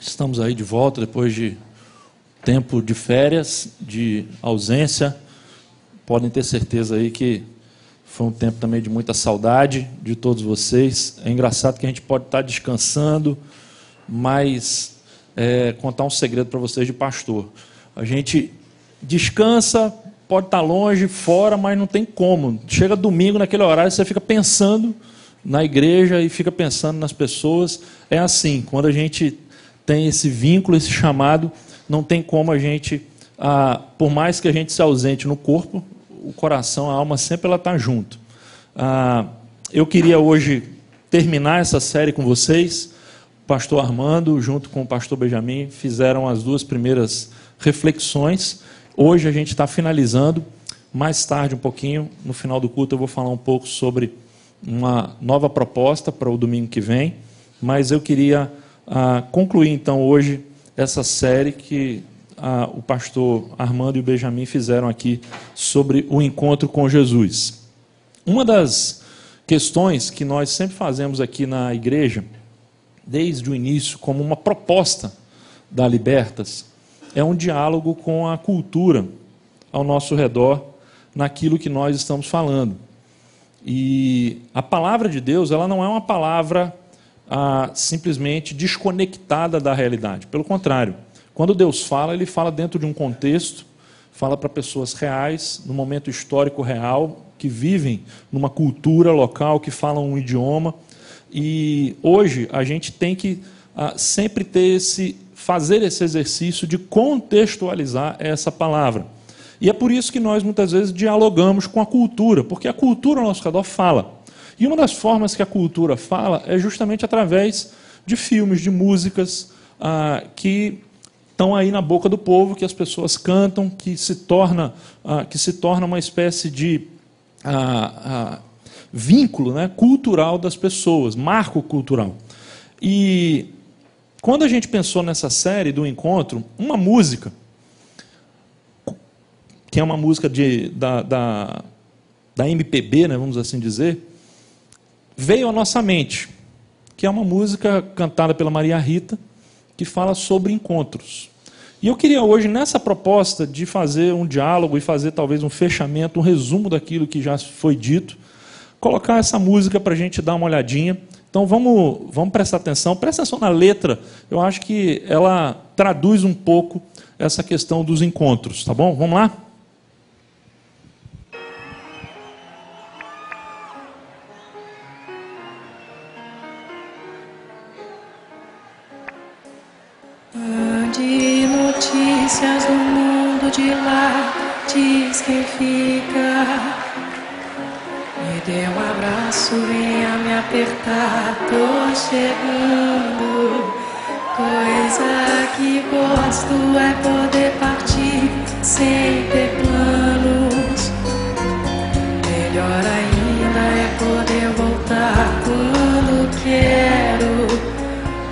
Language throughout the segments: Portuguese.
Estamos aí de volta depois de tempo de férias, de ausência. Podem ter certeza aí que foi um tempo também de muita saudade de todos vocês. É engraçado que a gente pode estar descansando, mas contar um segredo para vocês de pastor. A gente descansa, pode estar longe, fora, mas não tem como. Chega domingo, naquele horário, você fica pensando na igreja e fica pensando nas pessoas. É assim, quando a gente tem esse vínculo, esse chamado, não tem como a gente, por mais que a gente se ausente no corpo, o coração, a alma sempre ela está junto. Eu queria hoje terminar essa série com vocês. O pastor Armando, junto com o pastor Benjamin, fizeram as duas primeiras reflexões. Hoje a gente está finalizando. Mais tarde, um pouquinho, no final do culto, eu vou falar um pouco sobre uma nova proposta para o domingo que vem. Mas eu queria concluir, então, hoje, essa série que o pastor Armando e o Benjamin fizeram aqui sobre o encontro com Jesus. Uma das questões que nós sempre fazemos aqui na igreja, desde o início, como uma proposta da Libertas, é um diálogo com a cultura ao nosso redor, naquilo que nós estamos falando. E a palavra de Deus, ela não é uma palavra simplesmente desconectada da realidade. Pelo contrário, quando Deus fala, Ele fala dentro de um contexto, fala para pessoas reais, no momento histórico real, que vivem numa cultura local, que falam um idioma. E hoje a gente tem que sempre fazer esse exercício de contextualizar essa palavra. E é por isso que nós muitas vezes dialogamos com a cultura, porque a cultura ao nosso redor fala. E uma das formas que a cultura fala é justamente através de filmes, de músicas que estão aí na boca do povo, que as pessoas cantam, que se torna uma espécie de vínculo, né, cultural das pessoas, marco cultural. E quando a gente pensou nessa série do encontro, uma música, que é uma música da MPB, né, vamos assim dizer, veio à nossa mente, que é uma música cantada pela Maria Rita, que fala sobre encontros. E eu queria hoje, nessa proposta de fazer um diálogo e fazer talvez um fechamento, um resumo daquilo que já foi dito, colocar essa música para a gente dar uma olhadinha. Então vamos prestar atenção na letra. Eu acho que ela traduz um pouco essa questão dos encontros, tá bom? Vamos lá? Mande notícias do mundo de lá, diz quem fica. Me dê um abraço, venha me apertar, tô chegando. Coisa que gosto é poder partir sem ter planos. Melhor ainda é poder voltar quando quero.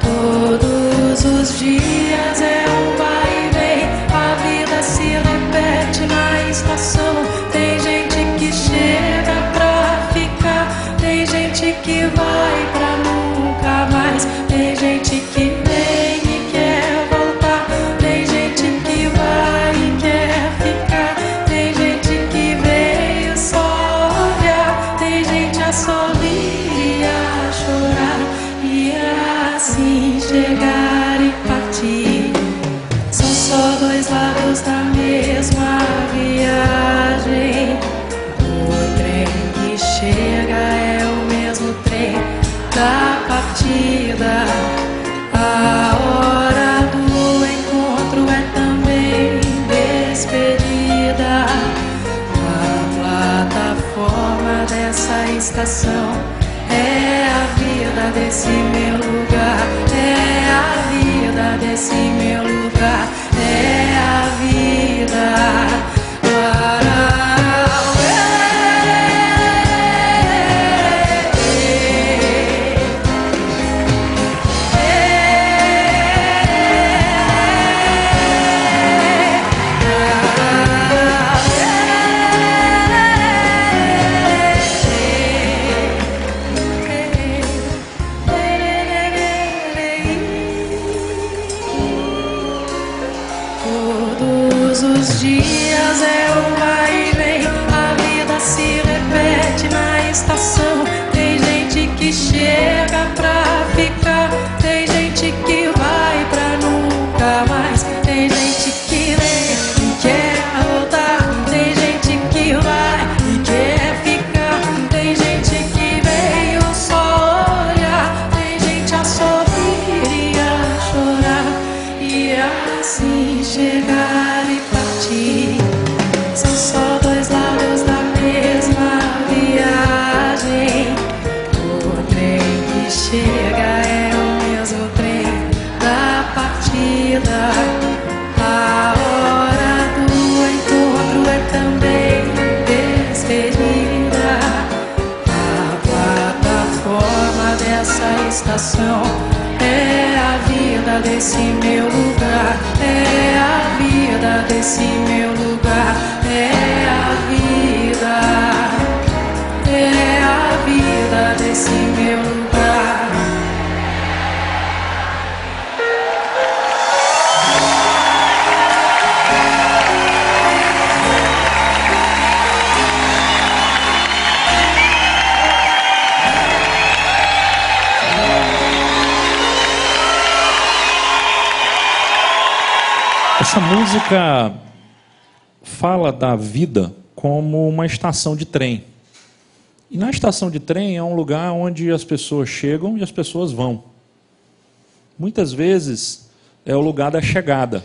Todos os dias é um vai e vem, a vida se repete na estação. Tem gente que chega pra ficar, tem gente que vai pra nunca mais. Tem gente que vem e quer voltar, tem gente que vai e quer ficar. Tem gente que veio só olhar, tem gente a sorrir e a chorar. E assim chegar e partir. São só dois lados da mesma viagem. O trem que chega é o mesmo trem da partida. A hora do encontro é também despedida. A plataforma dessa estação é a vida desse meu lugar, é a vida desse meu lugar, é a vida. Todos os dias é um vai e vem, a vida se repete na estação. Tem gente que chega pra ficar, tem gente que vai pra nunca mais. Tem gente que vem e quer voltar, tem gente que vai e quer ficar. Tem gente que veio só olhar, tem gente a sorrir e a chorar, e assim chegar e partir. São só dois lados da mesma viagem. O trem que chega é o mesmo trem da partida. A hora do encontro é também despedida. A plataforma dessa estação é a vida desse meu lugar. É a vida desse meu lugar. É a vida. É a vida desse meu lugar. Essa música fala da vida como uma estação de trem. E na estação de trem é um lugar onde as pessoas chegam e as pessoas vão. Muitas vezes é o lugar da chegada,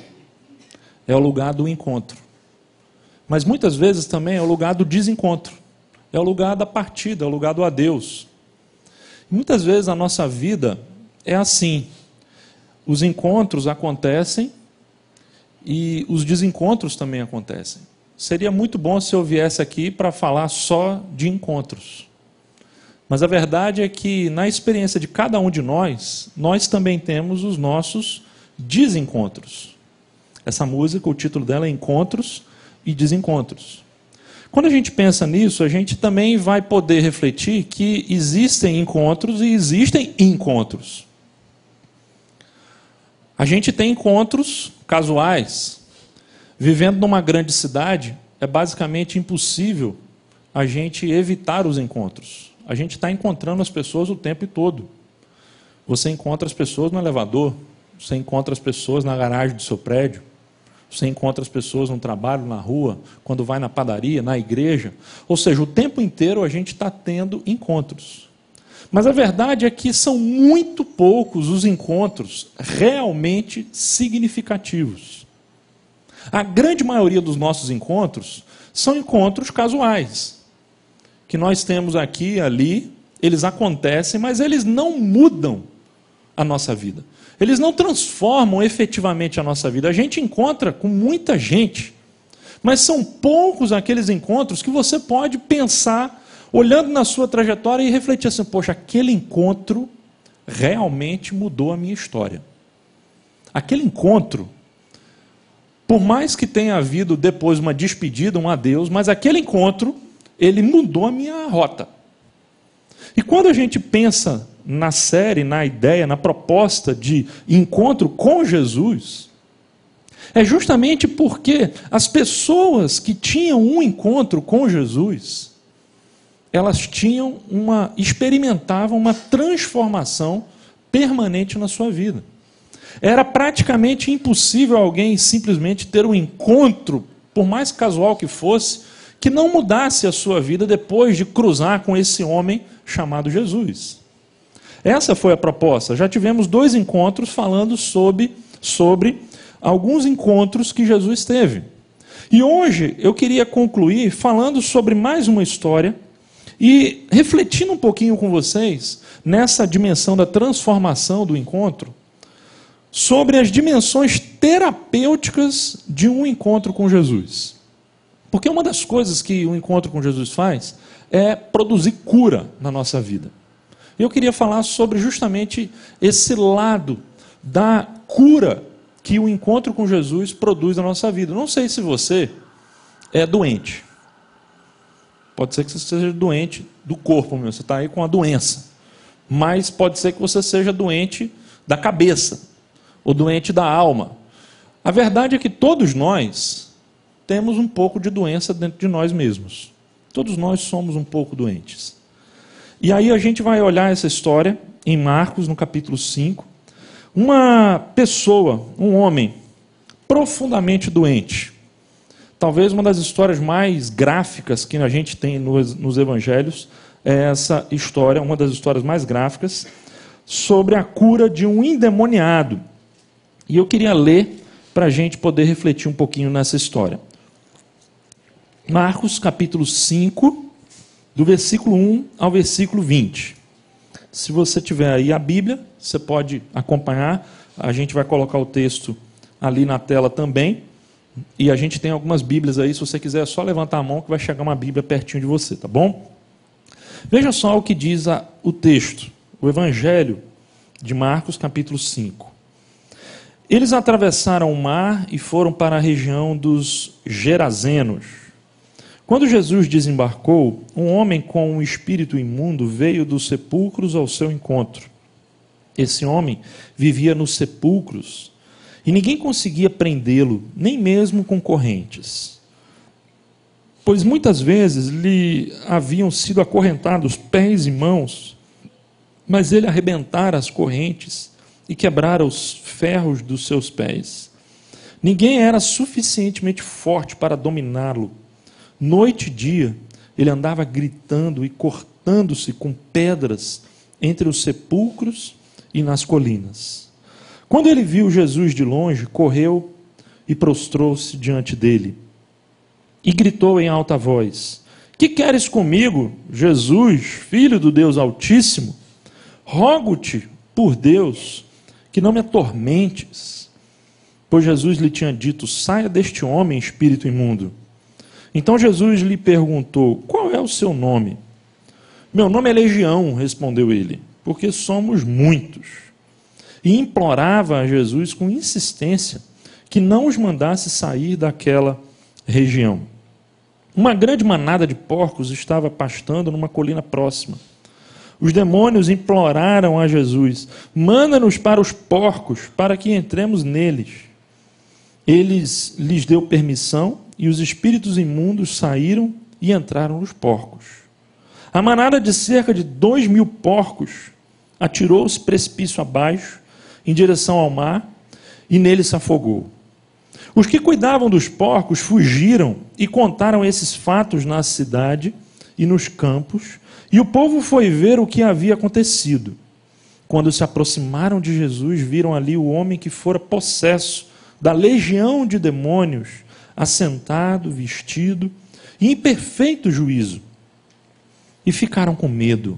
é o lugar do encontro. Mas muitas vezes também é o lugar do desencontro, é o lugar da partida, é o lugar do adeus. E muitas vezes a nossa vida é assim. Os encontros acontecem e os desencontros também acontecem. Seria muito bom se eu viesse aqui para falar só de encontros. Mas a verdade é que, na experiência de cada um de nós, nós também temos os nossos desencontros. Essa música, o título dela é Encontros e Desencontros. Quando a gente pensa nisso, a gente também vai poder refletir que existem encontros e existem encontros. A gente tem encontros casuais. Vivendo numa grande cidade, é basicamente impossível a gente evitar os encontros. A gente está encontrando as pessoas o tempo todo. Você encontra as pessoas no elevador, você encontra as pessoas na garagem do seu prédio, você encontra as pessoas no trabalho, na rua, quando vai na padaria, na igreja. Ou seja, o tempo inteiro a gente está tendo encontros. Mas a verdade é que são muito poucos os encontros realmente significativos. A grande maioria dos nossos encontros são encontros casuais, que nós temos aqui e ali, eles acontecem, mas eles não mudam a nossa vida. Eles não transformam efetivamente a nossa vida. A gente encontra com muita gente, mas são poucos aqueles encontros que você pode pensar, olhando na sua trajetória e refletir assim, poxa, aquele encontro realmente mudou a minha história. Aquele encontro, por mais que tenha havido depois uma despedida, um adeus, mas aquele encontro, ele mudou a minha rota. E quando a gente pensa na série, na ideia, na proposta de encontro com Jesus, é justamente porque as pessoas que tinham um encontro com Jesus, elas experimentavam uma transformação permanente na sua vida. Era praticamente impossível alguém simplesmente ter um encontro, por mais casual que fosse, que não mudasse a sua vida depois de cruzar com esse homem chamado Jesus. Essa foi a proposta. Já tivemos 2 encontros falando sobre alguns encontros que Jesus teve. E hoje eu queria concluir falando sobre mais uma história e refletindo um pouquinho com vocês nessa dimensão da transformação do encontro, sobre as dimensões terapêuticas de um encontro com Jesus. Porque uma das coisas que o encontro com Jesus faz é produzir cura na nossa vida. E eu queria falar sobre justamente esse lado da cura que o encontro com Jesus produz na nossa vida. Não sei se você é doente. Pode ser que você seja doente do corpo mesmo, você está aí com a doença. Mas pode ser que você seja doente da cabeça, ou doente da alma. A verdade é que todos nós temos um pouco de doença dentro de nós mesmos. Todos nós somos um pouco doentes. E aí a gente vai olhar essa história em Marcos, no capítulo 5. Uma pessoa, um homem, profundamente doente. Talvez uma das histórias mais gráficas que a gente tem nos evangelhos é essa história, uma das histórias mais gráficas, sobre a cura de um endemoniado. E eu queria ler para a gente poder refletir um pouquinho nessa história. Marcos, capítulo 5, do versículo 1 ao versículo 20. Se você tiver aí a Bíblia, você pode acompanhar. A gente vai colocar o texto ali na tela também. E a gente tem algumas Bíblias aí, se você quiser é só levantar a mão que vai chegar uma Bíblia pertinho de você, tá bom? Veja só o que diz o texto, o Evangelho de Marcos, capítulo 5. Eles atravessaram o mar e foram para a região dos Gerazenos. Quando Jesus desembarcou, um homem com um espírito imundo veio dos sepulcros ao seu encontro. Esse homem vivia nos sepulcros e ninguém conseguia prendê-lo, nem mesmo com correntes. Pois muitas vezes lhe haviam sido acorrentados pés e mãos, mas ele arrebentara as correntes e quebrara os ferros dos seus pés. Ninguém era suficientemente forte para dominá-lo. Noite e dia, ele andava gritando e cortando-se com pedras entre os sepulcros e nas colinas. Quando ele viu Jesus de longe, correu e prostrou-se diante dele. E gritou em alta voz: Que queres comigo, Jesus, Filho do Deus Altíssimo? Rogo-te, por Deus, que não me atormentes. Pois Jesus lhe tinha dito: Saia deste homem, espírito imundo. Então Jesus lhe perguntou: Qual é o seu nome? Meu nome é Legião, respondeu ele, porque somos muitos. E implorava a Jesus com insistência que não os mandasse sair daquela região. Uma grande manada de porcos estava pastando numa colina próxima. Os demônios imploraram a Jesus: Manda-nos para os porcos, para que entremos neles. Ele lhes deu permissão, e os espíritos imundos saíram e entraram nos porcos. A manada de cerca de 2.000 porcos atirou-se precipício abaixo, em direção ao mar, e nele se afogou. Os que cuidavam dos porcos fugiram e contaram esses fatos na cidade e nos campos, e o povo foi ver o que havia acontecido. Quando se aproximaram de Jesus, viram ali o homem que fora possesso da legião de demônios, assentado, vestido e em perfeito juízo. E ficaram com medo.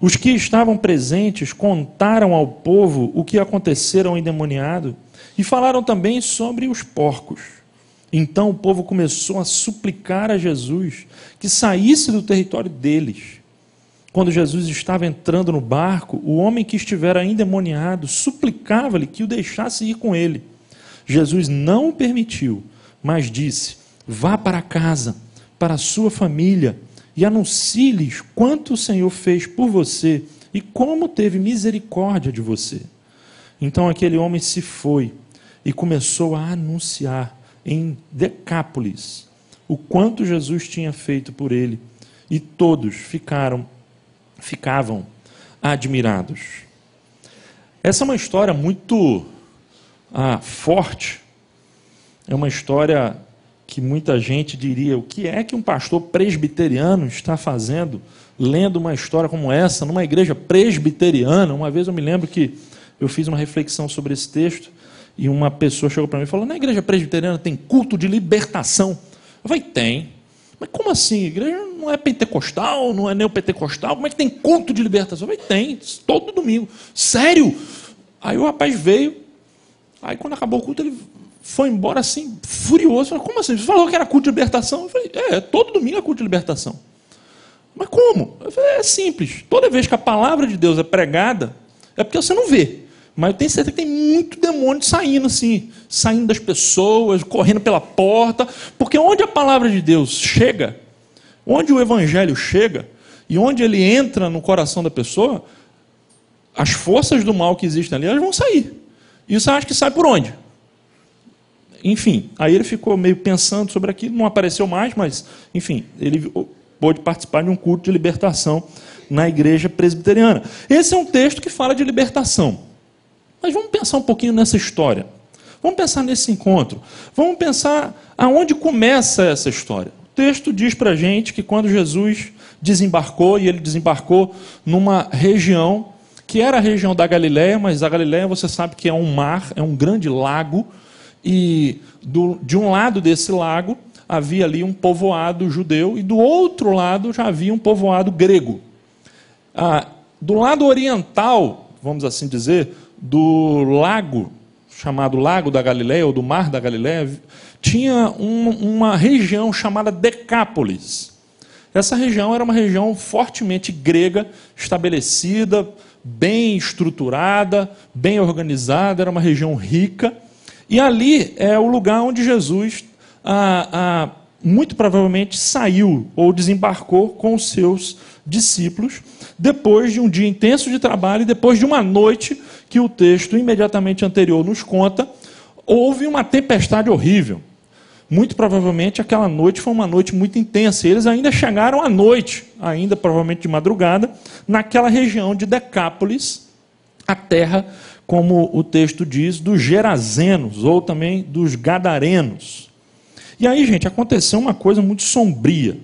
Os que estavam presentes contaram ao povo o que acontecera ao endemoniado e falaram também sobre os porcos. Então o povo começou a suplicar a Jesus que saísse do território deles. Quando Jesus estava entrando no barco, o homem que estivera endemoniado suplicava-lhe que o deixasse ir com ele. Jesus não o permitiu, mas disse: Vá para casa, para a sua família, e anuncie-lhes quanto o Senhor fez por você e como teve misericórdia de você. Então aquele homem se foi e começou a anunciar em Decápolis o quanto Jesus tinha feito por ele, e todos ficavam admirados. Essa é uma história muito forte. É uma história que muita gente diria: o que é que um pastor presbiteriano está fazendo lendo uma história como essa numa igreja presbiteriana? Uma vez eu me lembro que eu fiz uma reflexão sobre esse texto e uma pessoa chegou para mim e falou: na igreja presbiteriana tem culto de libertação. Eu falei: tem. Mas como assim? A igreja não é pentecostal, não é neopentecostal, como é que tem culto de libertação? Eu falei: tem, todo domingo. Sério? Aí o rapaz veio, aí quando acabou o culto ele foi embora assim, furioso. Falei: como assim? Você falou que era culto de libertação? Eu falei: todo domingo é culto de libertação. Mas como? Eu falei: é simples. Toda vez que a palavra de Deus é pregada, é porque você não vê. Mas eu tenho certeza que tem muito demônio saindo assim, saindo das pessoas, correndo pela porta, porque onde a palavra de Deus chega, onde o evangelho chega, e onde ele entra no coração da pessoa, as forças do mal que existem ali, elas vão sair. E você acha que sai por onde? enfim, aí ele ficou meio pensando sobre aquilo, não apareceu mais, mas, enfim, ele pôde participar de um culto de libertação na igreja presbiteriana. Esse é um texto que fala de libertação. Mas vamos pensar um pouquinho nessa história. Vamos pensar nesse encontro. Vamos pensar aonde começa essa história. O texto diz para a gente que quando Jesus desembarcou, e ele desembarcou numa região que era a região da Galileia, mas a Galileia você sabe que é um mar, é um grande lago, e de um lado desse lago havia ali um povoado judeu, e do outro lado já havia um povoado grego. Do lado oriental, vamos assim dizer, do lago, chamado Lago da Galileia, ou do Mar da Galileia, tinha uma região chamada Decápolis. Essa região era uma região fortemente grega, estabelecida, bem estruturada, bem organizada, era uma região rica. E ali é o lugar onde Jesus, muito provavelmente, saiu ou desembarcou com os seus discípulos, depois de um dia intenso de trabalho e depois de uma noite que o texto imediatamente anterior nos conta, houve uma tempestade horrível. Muito provavelmente aquela noite foi uma noite muito intensa. E eles ainda chegaram à noite, ainda provavelmente de madrugada, naquela região de Decápolis, a terra, como o texto diz, dos Gerazenos, ou também dos Gadarenos. E aí, gente, aconteceu uma coisa muito sombria.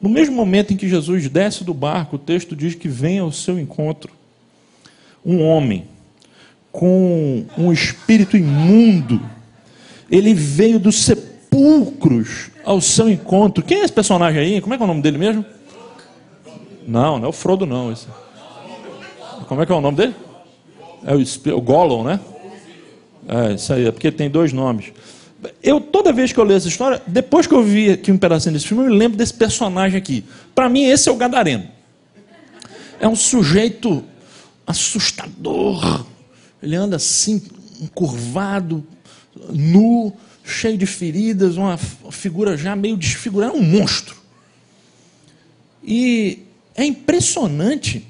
No mesmo momento em que Jesus desce do barco, o texto diz que vem ao seu encontro um homem com um espírito imundo. Ele veio dos sepulcros ao seu encontro. Quem é esse personagem aí? Como é que é o nome dele mesmo? Não é o Frodo, não. Esse. Como é que é o nome dele? É o Gollum, né? É, isso aí, é porque tem dois nomes. Toda vez que eu leio essa história, depois que eu vi aqui um pedacinho desse filme, eu me lembro desse personagem aqui. Para mim, esse é o Gadareno. É um sujeito assustador. Ele anda assim, encurvado, nu, cheio de feridas, uma figura já meio desfigurada, um monstro. E é impressionante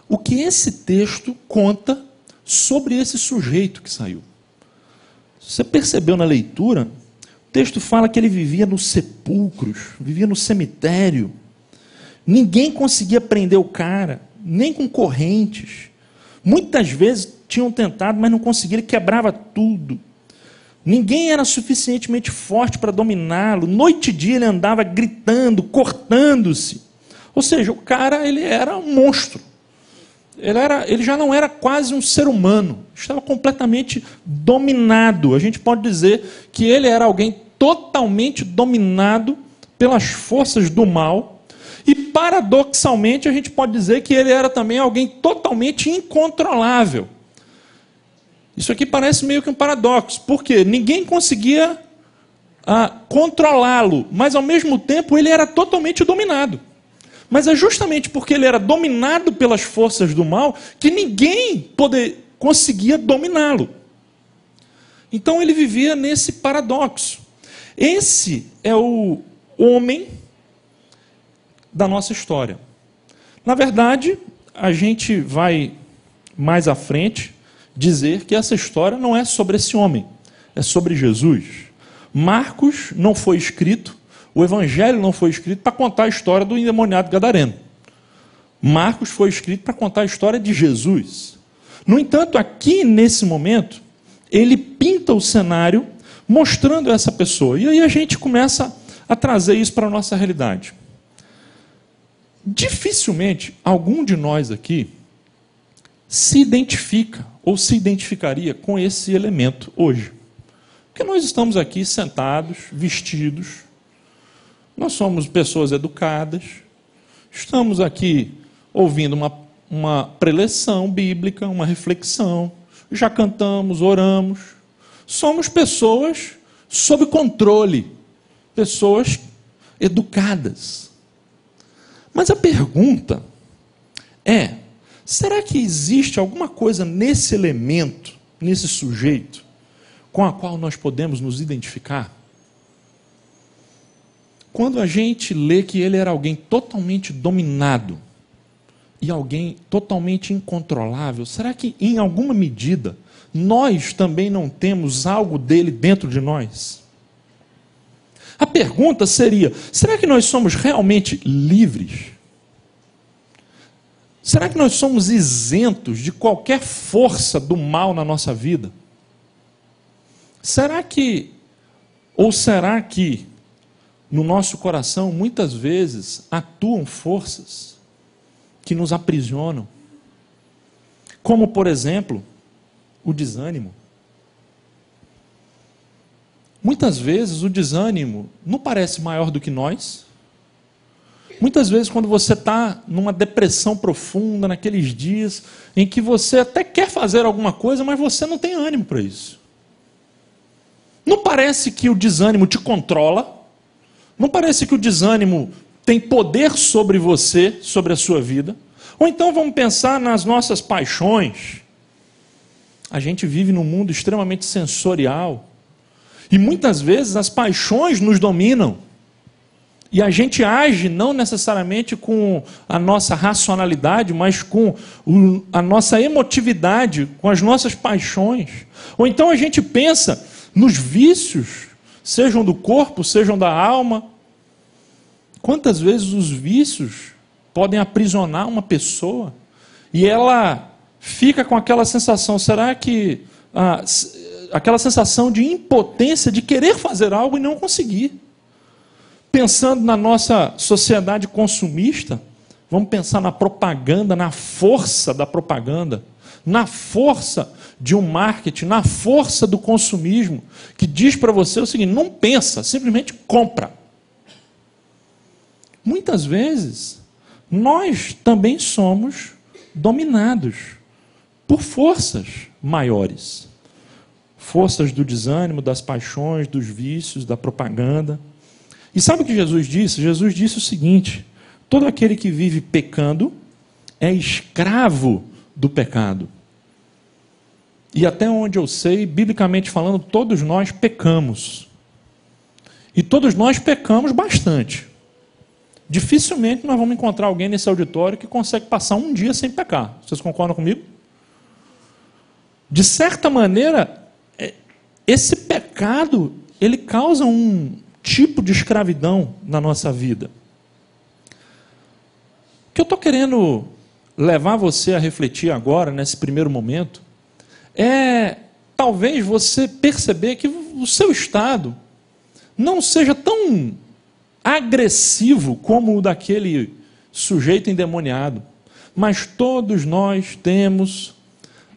o que esse texto conta sobre esse sujeito que saiu. Você percebeu na leitura? O texto fala que ele vivia nos sepulcros, vivia no cemitério. Ninguém conseguia prender o cara, nem com correntes. Muitas vezes tinham tentado, mas não conseguiram, ele quebrava tudo. Ninguém era suficientemente forte para dominá-lo. Noite e dia ele andava gritando, cortando-se. Ou seja, o cara ele era um monstro. Ele já não era quase um ser humano. Estava completamente dominado. A gente pode dizer que ele era alguém totalmente dominado pelas forças do mal. E, paradoxalmente, a gente pode dizer que ele era também alguém totalmente incontrolável. Isso aqui parece meio que um paradoxo, porque ninguém conseguia controlá-lo, mas, ao mesmo tempo, ele era totalmente dominado. Mas é justamente porque ele era dominado pelas forças do mal que ninguém conseguia dominá-lo. Então ele vivia nesse paradoxo. Esse é o homem da nossa história. Na verdade, a gente vai mais à frente dizer que essa história não é sobre esse homem, é sobre Jesus. Marcos não foi escrito, o Evangelho não foi escrito para contar a história do endemoniado gadareno. Marcos foi escrito para contar a história de Jesus. No entanto, aqui nesse momento, ele pinta o cenário mostrando essa pessoa. E aí a gente começa a trazer isso para a nossa realidade. Dificilmente algum de nós aqui se identifica ou se identificaria com esse elemento hoje. Porque nós estamos aqui sentados, vestidos, nós somos pessoas educadas, estamos aqui ouvindo uma preleção bíblica, uma reflexão, já cantamos, oramos, somos pessoas sob controle, pessoas educadas. Mas a pergunta é, será que existe alguma coisa nesse elemento, nesse sujeito, com a qual nós podemos nos identificar? Quando a gente lê que ele era alguém totalmente dominado e alguém totalmente incontrolável, será que, em alguma medida, nós também não temos algo dele dentro de nós? A pergunta seria: será que nós somos realmente livres? Será que nós somos isentos de qualquer força do mal na nossa vida? Será que no nosso coração muitas vezes atuam forças que nos aprisionam? Como, por exemplo, o desânimo. Muitas vezes o desânimo não parece maior do que nós. Muitas vezes quando você está numa depressão profunda, naqueles dias em que você até quer fazer alguma coisa, mas você não tem ânimo para isso. Não parece que o desânimo te controla? Não parece que o desânimo tem poder sobre você, sobre a sua vida? Ou então vamos pensar nas nossas paixões. A gente vive num mundo extremamente sensorial. E muitas vezes as paixões nos dominam. E a gente age não necessariamente com a nossa racionalidade, mas com a nossa emotividade, com as nossas paixões. Ou então a gente pensa nos vícios, sejam do corpo, sejam da alma. Quantas vezes os vícios podem aprisionar uma pessoa e ela fica com aquela sensação, será que aquela sensação de impotência, de querer fazer algo e não conseguir. Pensando na nossa sociedade consumista, vamos pensar na propaganda, na força da propaganda, na força de um marketing, na força do consumismo, que diz para você o seguinte: não pensa, simplesmente compra. Muitas vezes, nós também somos dominados por forças maiores. Forças do desânimo, das paixões, dos vícios, da propaganda. E sabe o que Jesus disse? Jesus disse o seguinte: todo aquele que vive pecando é escravo do pecado. E até onde eu sei, biblicamente falando, todos nós pecamos. E todos nós pecamos bastante. Dificilmente nós vamos encontrar alguém nesse auditório que consegue passar um dia sem pecar. Vocês concordam comigo? De certa maneira, esse pecado, ele causa um tipo de escravidão na nossa vida. O que eu estou querendo levar você a refletir agora, nesse primeiro momento, é talvez você perceber que o seu estado não seja tão agressivo como o daquele sujeito endemoniado, mas todos nós temos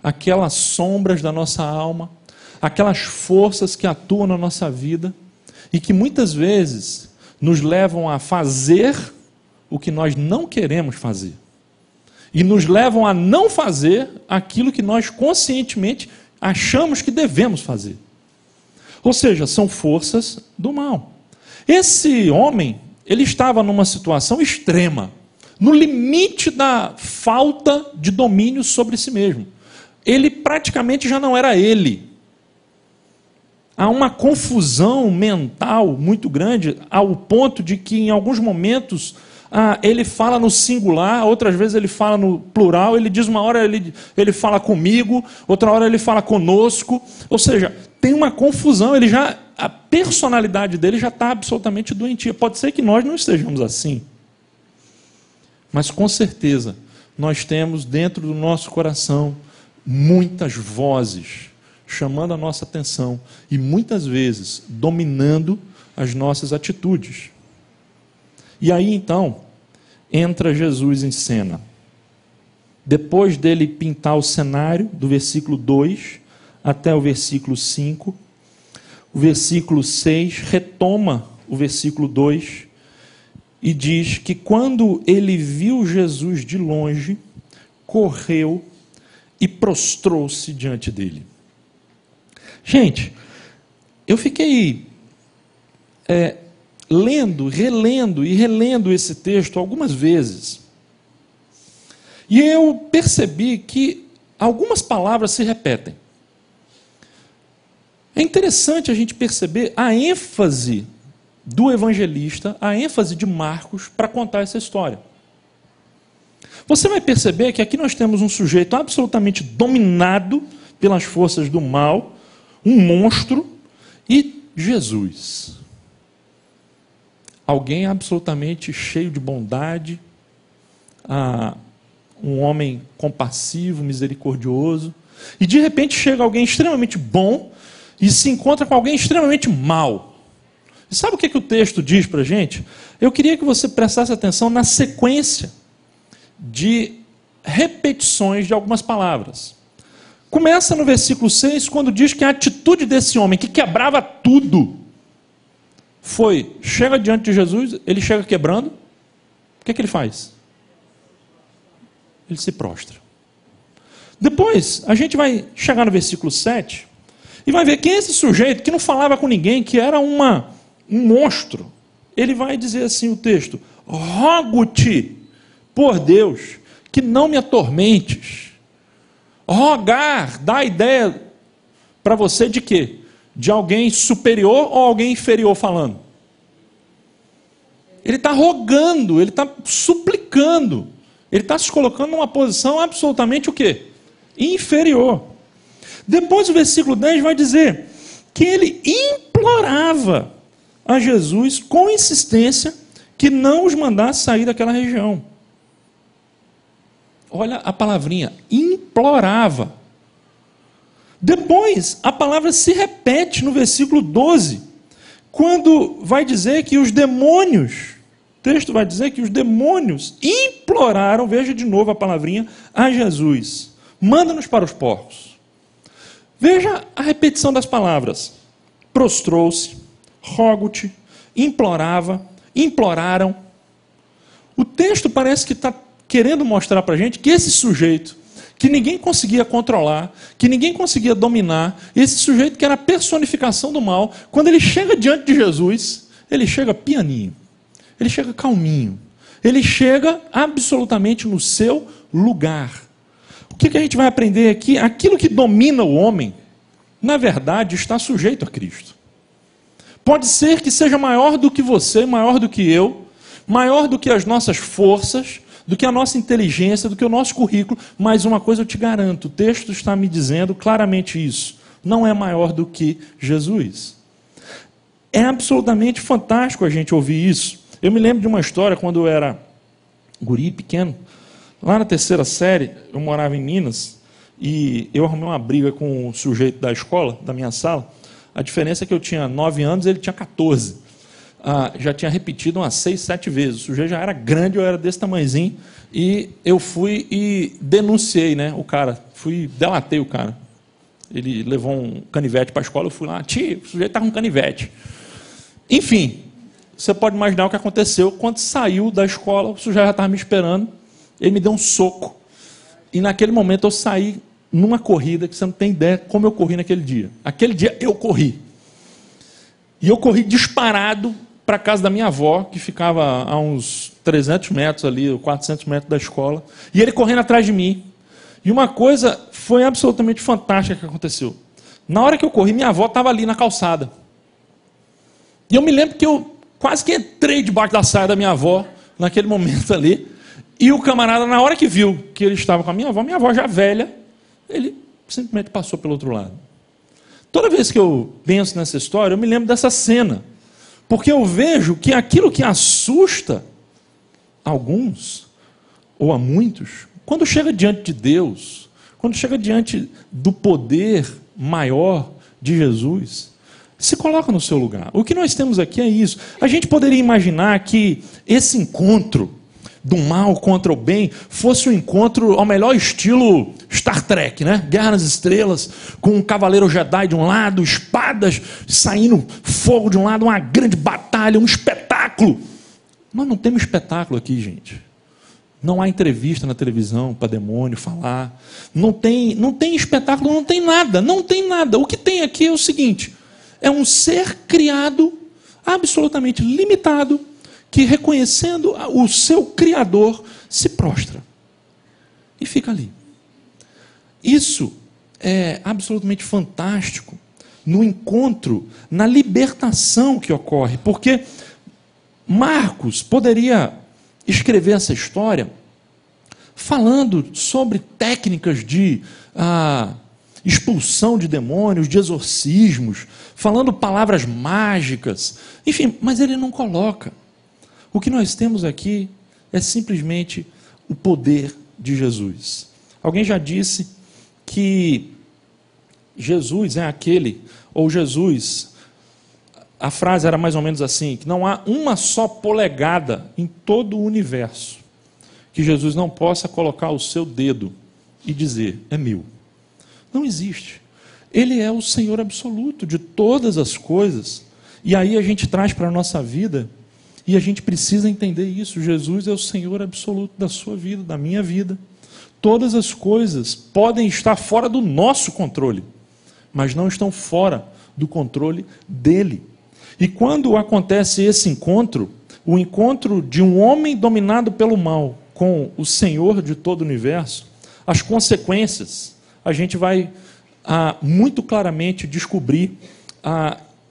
aquelas sombras da nossa alma, aquelas forças que atuam na nossa vida e que muitas vezes nos levam a fazer o que nós não queremos fazer. E nos levam a não fazer aquilo que nós conscientemente achamos que devemos fazer. Ou seja, são forças do mal. Esse homem, ele estava numa situação extrema, no limite da falta de domínio sobre si mesmo. Ele praticamente já não era ele. Há uma confusão mental muito grande, ao ponto de que em alguns momentos ele fala no singular, outras vezes ele fala no plural, ele diz uma hora ele fala comigo, outra hora ele fala conosco, ou seja, tem uma confusão, a personalidade dele já está absolutamente doentia. Pode ser que nós não estejamos assim, mas com certeza nós temos dentro do nosso coração muitas vozes chamando a nossa atenção e muitas vezes dominando as nossas atitudes. E aí então entra Jesus em cena. Depois dele pintar o cenário do versículo 2 até o versículo 5, o versículo 6 retoma o versículo 2 e diz que quando ele viu Jesus de longe, correu e prostrou-se diante dele. Gente, eu fiquei lendo, relendo e relendo esse texto algumas vezes. E eu percebi que algumas palavras se repetem. É interessante a gente perceber a ênfase do evangelista, a ênfase de Marcos para contar essa história. Você vai perceber que aqui nós temos um sujeito absolutamente dominado pelas forças do mal, um monstro, e Jesus. Alguém absolutamente cheio de bondade, um homem compassivo, misericordioso, e de repente chega alguém extremamente bom e se encontra com alguém extremamente mau. E sabe o que o texto diz para a gente? Eu queria que você prestasse atenção na sequência de repetições de algumas palavras. Começa no versículo 6, quando diz que a atitude desse homem que quebrava tudo chega diante de Jesus, ele chega quebrando, o que ele faz? Ele se prostra. Depois, a gente vai chegar no versículo 7 e vai ver que esse sujeito que não falava com ninguém, que era um monstro, ele vai dizer assim o texto: rogo-te, por Deus, que não me atormentes. Rogar dá a ideia para você de quê? De alguém superior ou alguém inferior falando? Ele está rogando, ele está suplicando, ele está se colocando numa posição absolutamente o quê? Inferior. Depois o versículo 10 vai dizer que ele implorava a Jesus com insistência que não os mandasse sair daquela região. Olha a palavrinha, implorava. Depois, a palavra se repete no versículo 12, quando vai dizer que os demônios, o texto vai dizer que os demônios imploraram, veja de novo a palavrinha, a Jesus: manda-nos para os porcos. Veja a repetição das palavras: prostrou-se, rogo-te, implorava, imploraram. O texto parece que está querendo mostrar para a gente que esse sujeito, que ninguém conseguia controlar, que ninguém conseguia dominar, esse sujeito que era a personificação do mal, quando ele chega diante de Jesus, ele chega pianinho, ele chega calminho, ele chega absolutamente no seu lugar. O que a gente vai aprender aqui? Aquilo que domina o homem, na verdade, está sujeito a Cristo. Pode ser que seja maior do que você, maior do que eu, maior do que as nossas forças, do que a nossa inteligência, do que o nosso currículo, mas uma coisa eu te garanto, o texto está me dizendo claramente isso: não é maior do que Jesus. É absolutamente fantástico a gente ouvir isso. Eu me lembro de uma história quando eu era guri, pequeno, lá na 3ª série, eu morava em Minas, e eu arrumei uma briga com o sujeito da escola, da minha sala. A diferença é que eu tinha 9 anos e ele tinha 14. Já tinha repetido umas 6, 7 vezes. O sujeito já era grande, eu era desse tamanhozinho, e eu fui e denunciei, né, o cara, delatei o cara. Ele levou um canivete para a escola, eu fui lá: tio, o sujeito está com um canivete. Enfim, você pode imaginar o que aconteceu. Quando saiu da escola, o sujeito já estava me esperando, ele me deu um soco, e naquele momento eu saí numa corrida que você não tem ideia como eu corri naquele dia. Aquele dia eu corri. E eu corri disparado para a casa da minha avó, que ficava a uns 300 metros ali, 400 metros da escola, e ele correndo atrás de mim. E uma coisa foi absolutamente fantástica que aconteceu. Na hora que eu corri, minha avó estava ali na calçada. E eu me lembro que eu quase que entrei debaixo da saia da minha avó, naquele momento ali, e o camarada, na hora que viu que ele estava com a minha avó já velha, ele simplesmente passou pelo outro lado. Toda vez que eu penso nessa história, eu me lembro dessa cena, porque eu vejo que aquilo que assusta alguns, ou a muitos, quando chega diante de Deus, quando chega diante do poder maior de Jesus, se coloca no seu lugar. O que nós temos aqui é isso. A gente poderia imaginar que esse encontro do mal contra o bem fosse um encontro ao melhor estilo Star Trek, né? Guerra nas Estrelas, com um cavaleiro Jedi de um lado, espadas saindo fogo de um lado, uma grande batalha, um espetáculo. Nós não temos espetáculo aqui, gente. Não há entrevista na televisão para demônio falar. Não tem espetáculo, não tem nada. O que tem aqui é o seguinte: é um ser criado absolutamente limitado, que, reconhecendo o seu Criador, se prostra e fica ali. Isso é absolutamente fantástico no encontro, na libertação que ocorre, porque Marcos poderia escrever essa história falando sobre técnicas de expulsão de demônios, de exorcismos, falando palavras mágicas, enfim, mas ele não coloca. O que nós temos aqui é simplesmente o poder de Jesus. Alguém já disse que Jesus é aquele, ou Jesus, a frase era mais ou menos assim, que não há uma só polegada em todo o universo que Jesus não possa colocar o seu dedo e dizer, é meu. Não existe. Ele é o Senhor absoluto de todas as coisas. E aí a gente traz para a nossa vida, e a gente precisa entender isso. Jesus é o Senhor absoluto da sua vida, da minha vida. Todas as coisas podem estar fora do nosso controle, mas não estão fora do controle dele. E quando acontece esse encontro, o encontro de um homem dominado pelo mal com o Senhor de todo o universo, as consequências a gente vai muito claramente descobrir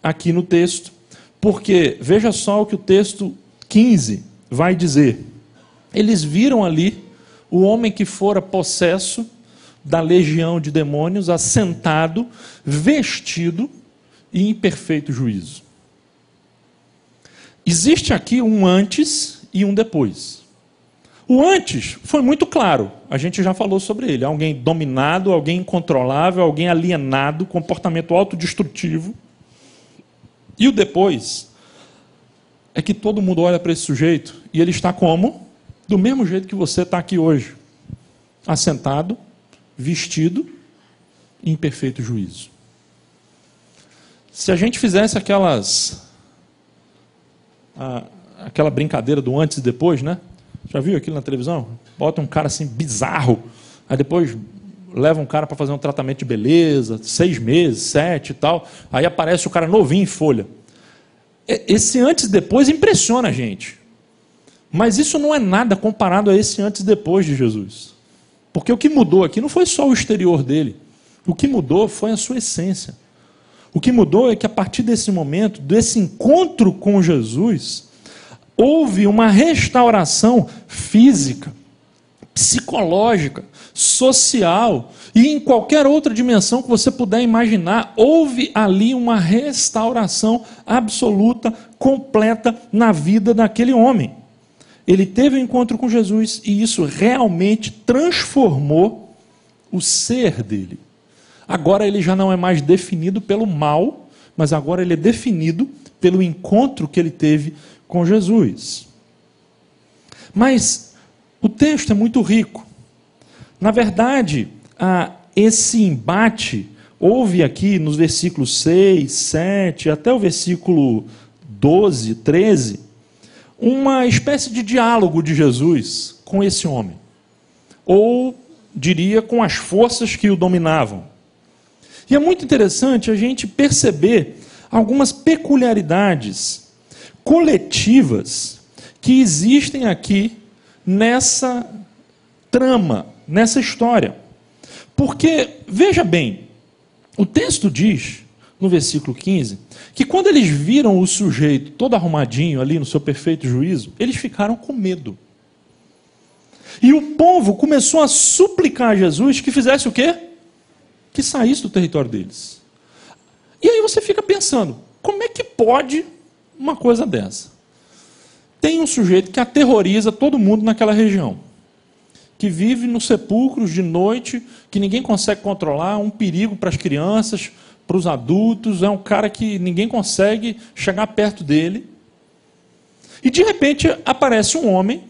aqui no texto. Porque, veja só o que o texto 15 vai dizer. Eles viram ali o homem que fora possesso da legião de demônios, assentado, vestido e em perfeito juízo. Existe aqui um antes e um depois. O antes foi muito claro, a gente já falou sobre ele. Alguém dominado, alguém incontrolável, alguém alienado, comportamento autodestrutivo. E o depois é que todo mundo olha para esse sujeito e ele está como? Do mesmo jeito que você está aqui hoje. Assentado, vestido e em perfeito juízo. Se a gente fizesse aquela brincadeira do antes e depois, né? Já viu aquilo na televisão? Bota um cara assim bizarro, aí depois leva um cara para fazer um tratamento de beleza, 6 meses, 7 e tal, aí aparece o cara novinho em folha. Esse antes e depois impressiona a gente. Mas isso não é nada comparado a esse antes e depois de Jesus. Porque o que mudou aqui não foi só o exterior dele. O que mudou foi a sua essência. O que mudou é que a partir desse momento, desse encontro com Jesus, houve uma restauração física, psicológica, social e em qualquer outra dimensão que você puder imaginar. Houve ali uma restauração absoluta, completa na vida daquele homem. Ele teve um encontro com Jesus e isso realmente transformou o ser dele. Agora ele já não é mais definido pelo mal, mas agora ele é definido pelo encontro que ele teve com Jesus. Mas o texto é muito rico. Na verdade, esse embate houve aqui nos versículos 6, 7, até o versículo 12, 13, uma espécie de diálogo de Jesus com esse homem. Ou, diria, com as forças que o dominavam. E é muito interessante a gente perceber algumas peculiaridades coletivas que existem aqui nessa trama, nessa história. Porque, veja bem, o texto diz, no versículo 15, que quando eles viram o sujeito todo arrumadinho ali no seu perfeito juízo, eles ficaram com medo. E o povo começou a suplicar a Jesus que fizesse o quê? Que saísse do território deles. E aí você fica pensando, como é que pode uma coisa dessa? Tem um sujeito que aterroriza todo mundo naquela região, que vive nos sepulcros de noite, que ninguém consegue controlar, um perigo para as crianças, para os adultos, é um cara que ninguém consegue chegar perto dele. E de repente aparece um homem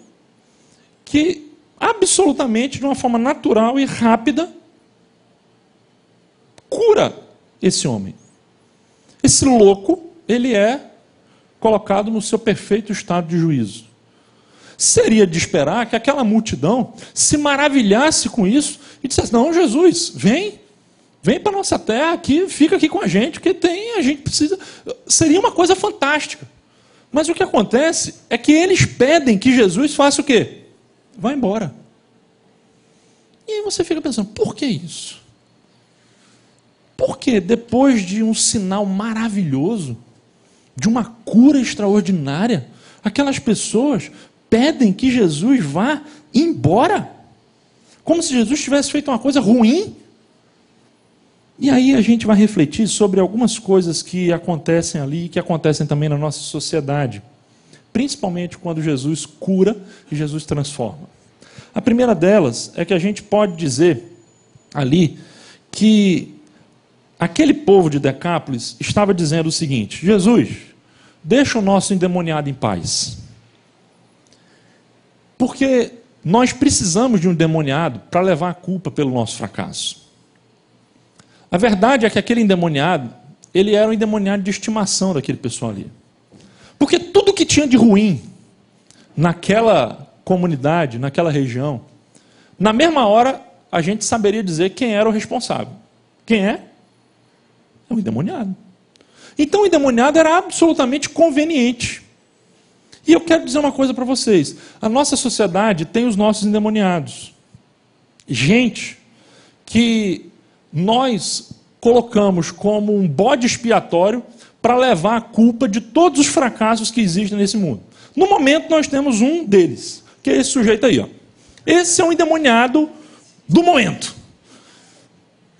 que absolutamente, de uma forma natural e rápida, cura esse homem. Esse louco, ele é colocado no seu perfeito estado de juízo. Seria de esperar que aquela multidão se maravilhasse com isso e dissesse, não, Jesus, vem para a nossa terra aqui, fica aqui com a gente precisa. Seria uma coisa fantástica. Mas o que acontece é que eles pedem que Jesus faça o quê? Vá embora. E aí você fica pensando, por que isso? Porque depois de um sinal maravilhoso, de uma cura extraordinária, aquelas pessoas pedem que Jesus vá embora, como se Jesus tivesse feito uma coisa ruim. E aí a gente vai refletir sobre algumas coisas que acontecem ali e que acontecem também na nossa sociedade, principalmente quando Jesus cura e Jesus transforma. A primeira delas é que a gente pode dizer ali que aquele povo de Decápolis estava dizendo o seguinte: Jesus, deixa o nosso endemoniado em paz. Porque nós precisamos de um endemoniado para levar a culpa pelo nosso fracasso. A verdade é que aquele endemoniado, ele era um endemoniado de estimação daquele pessoal ali. Porque tudo que tinha de ruim naquela comunidade, naquela região, na mesma hora a gente saberia dizer quem era o responsável. Quem é? É o endemoniado. Então o endemoniado era absolutamente conveniente. E eu quero dizer uma coisa para vocês. A nossa sociedade tem os nossos endemoniados. Gente que nós colocamos como um bode expiatório para levar a culpa de todos os fracassos que existem nesse mundo. No momento nós temos um deles, que é esse sujeito aí. Ó. Esse é o endemoniado do momento.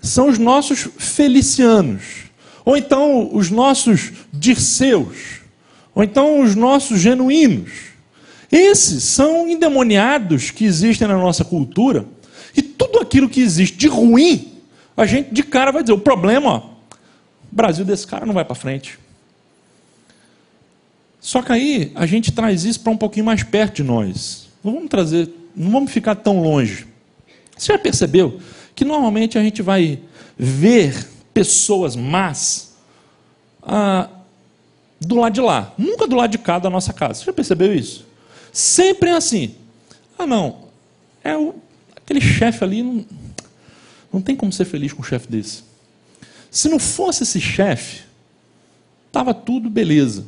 São os nossos felicianos. Ou então os nossos dirceus. Ou então os nossos genuínos. Esses são endemoniados que existem na nossa cultura. E tudo aquilo que existe de ruim, a gente de cara vai dizer, o problema, ó, o Brasil desse cara não vai para frente. Só que aí a gente traz isso para um pouquinho mais perto de nós. Não vamos ficar tão longe. Você já percebeu que normalmente a gente vai ver pessoas más do lado de lá, nunca do lado de cá da nossa casa. Você já percebeu isso? Sempre é assim. Ah, não, aquele chefe ali, não tem como ser feliz com um chefe desse. Se não fosse esse chefe, estava tudo beleza.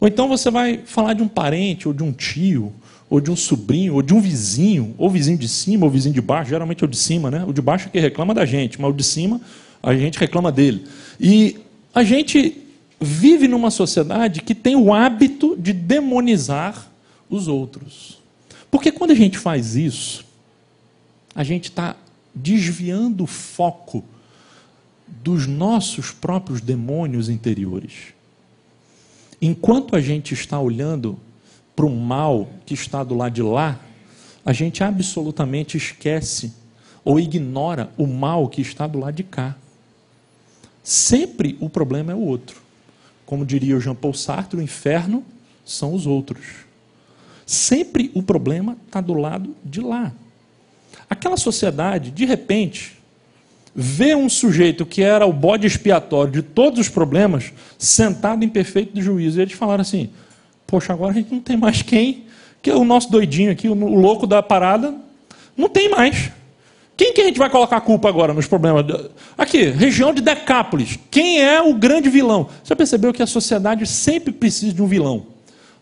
Ou então você vai falar de um parente, ou de um tio, ou de um sobrinho, ou de um vizinho, ou vizinho de cima, ou vizinho de baixo, geralmente é o de cima, né? O de baixo é que reclama da gente, mas o de cima, a gente reclama dele. E a gente vive numa sociedade que tem o hábito de demonizar os outros. Porque quando a gente faz isso, a gente está desviando o foco dos nossos próprios demônios interiores. Enquanto a gente está olhando para o mal que está do lado de lá, a gente absolutamente esquece ou ignora o mal que está do lado de cá. Sempre o problema é o outro. Como diria o Jean Paul Sartre, o inferno são os outros. Sempre o problema está do lado de lá. Aquela sociedade, de repente, vê um sujeito que era o bode expiatório de todos os problemas, sentado em perfeito juízo. E eles falaram assim, poxa, agora a gente não tem mais quem, que é o nosso doidinho aqui, o louco da parada, não tem mais. Quem que a gente vai colocar a culpa agora nos problemas? Aqui, região de Decápolis. Quem é o grande vilão? Você já percebeu que a sociedade sempre precisa de um vilão?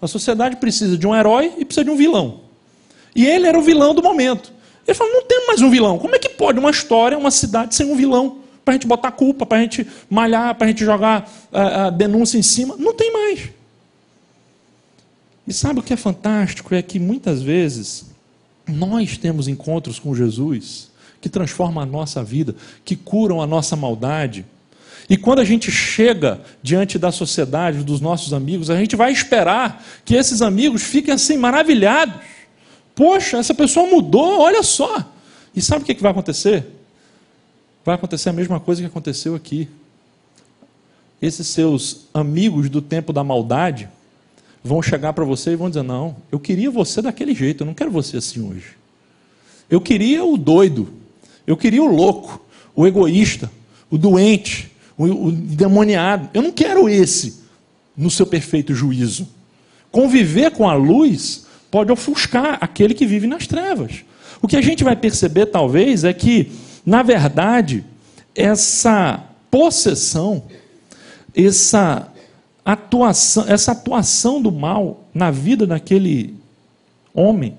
A sociedade precisa de um herói e precisa de um vilão. E ele era o vilão do momento. Ele falou, não tem mais um vilão. Como é que pode uma história, uma cidade sem um vilão? Para a gente botar culpa, para a gente malhar, para a gente jogar a denúncia em cima. Não tem mais. E sabe o que é fantástico? É que muitas vezes nós temos encontros com Jesus que transformam a nossa vida, que curam a nossa maldade. E quando a gente chega diante da sociedade, dos nossos amigos, a gente vai esperar que esses amigos fiquem assim maravilhados. Poxa, essa pessoa mudou, olha só. E sabe o que vai acontecer? Vai acontecer a mesma coisa que aconteceu aqui. Esses seus amigos do tempo da maldade vão chegar para você e vão dizer, não, eu queria você daquele jeito, eu não quero você assim hoje. Eu queria o doido, eu queria o louco, o egoísta, o doente, o demoniado. Eu não quero esse no seu perfeito juízo. Conviver com a luz pode ofuscar aquele que vive nas trevas. O que a gente vai perceber, talvez, é que, na verdade, essa possessão, essa atuação do mal na vida daquele homem,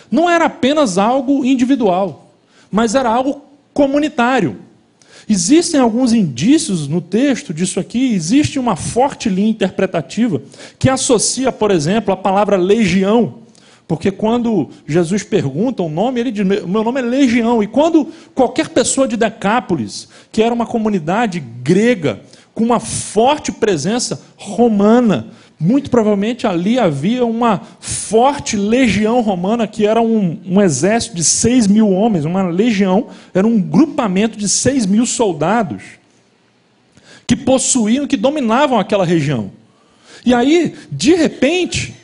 não era apenas algo individual, mas era algo comunitário. Existem alguns indícios no texto disso aqui, existe uma forte linha interpretativa que associa, por exemplo, a palavra legião Porque quando Jesus pergunta o nome, ele diz, meu nome é Legião. E quando qualquer pessoa de Decápolis, que era uma comunidade grega, com uma forte presença romana, muito provavelmente ali havia uma forte legião romana, que era um exército de 6.000 homens, uma legião, era um grupamento de 6.000 soldados, que possuíam, que dominavam aquela região. E aí, de repente,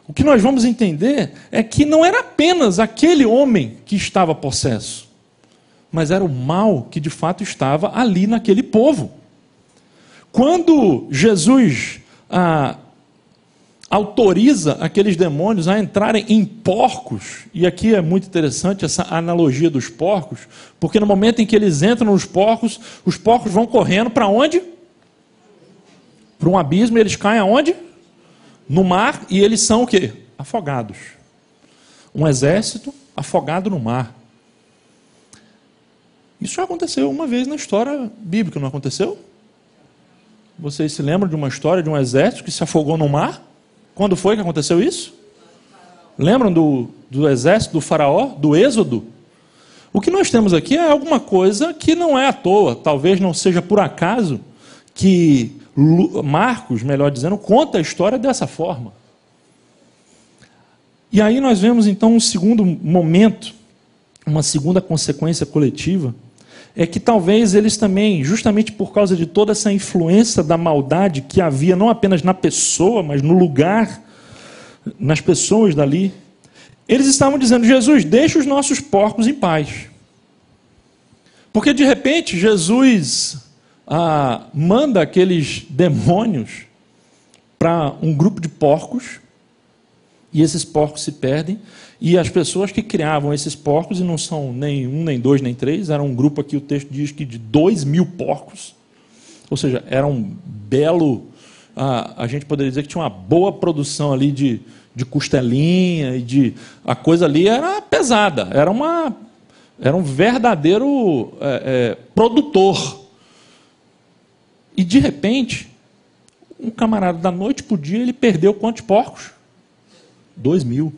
o que nós vamos entender é que não era apenas aquele homem que estava possesso, mas era o mal que de fato estava ali naquele povo. Quando Jesus autoriza aqueles demônios a entrarem em porcos, e aqui é muito interessante essa analogia dos porcos, porque no momento em que eles entram nos porcos, os porcos vão correndo para onde? Para um abismo, e eles caem aonde? No mar, e eles são o quê? Afogados. Um exército afogado no mar. Isso já aconteceu uma vez na história bíblica, não aconteceu? Vocês se lembram de uma história de um exército que se afogou no mar? Quando foi que aconteceu isso? Lembram do exército do faraó, do Êxodo? O que nós temos aqui é alguma coisa que não é à toa, talvez não seja por acaso, que Marcos, melhor dizendo, conta a história dessa forma. E aí nós vemos então um segundo momento, uma segunda consequência coletiva, é que talvez eles também, justamente por causa de toda essa influência da maldade que havia não apenas na pessoa, mas no lugar, nas pessoas dali, eles estavam dizendo, Jesus, deixa os nossos porcos em paz. Porque de repente Jesus manda aqueles demônios para um grupo de porcos, e esses porcos se perdem, e as pessoas que criavam esses porcos, e não são nem um, nem dois, nem três, era um grupo aqui, o texto diz que de 2.000 porcos, ou seja, era um belo, a gente poderia dizer que tinha uma boa produção ali de costelinha, e a coisa ali era pesada, era um verdadeiro produtor. E de repente, um camarada da noite para o dia, ele perdeu quantos porcos? 2.000.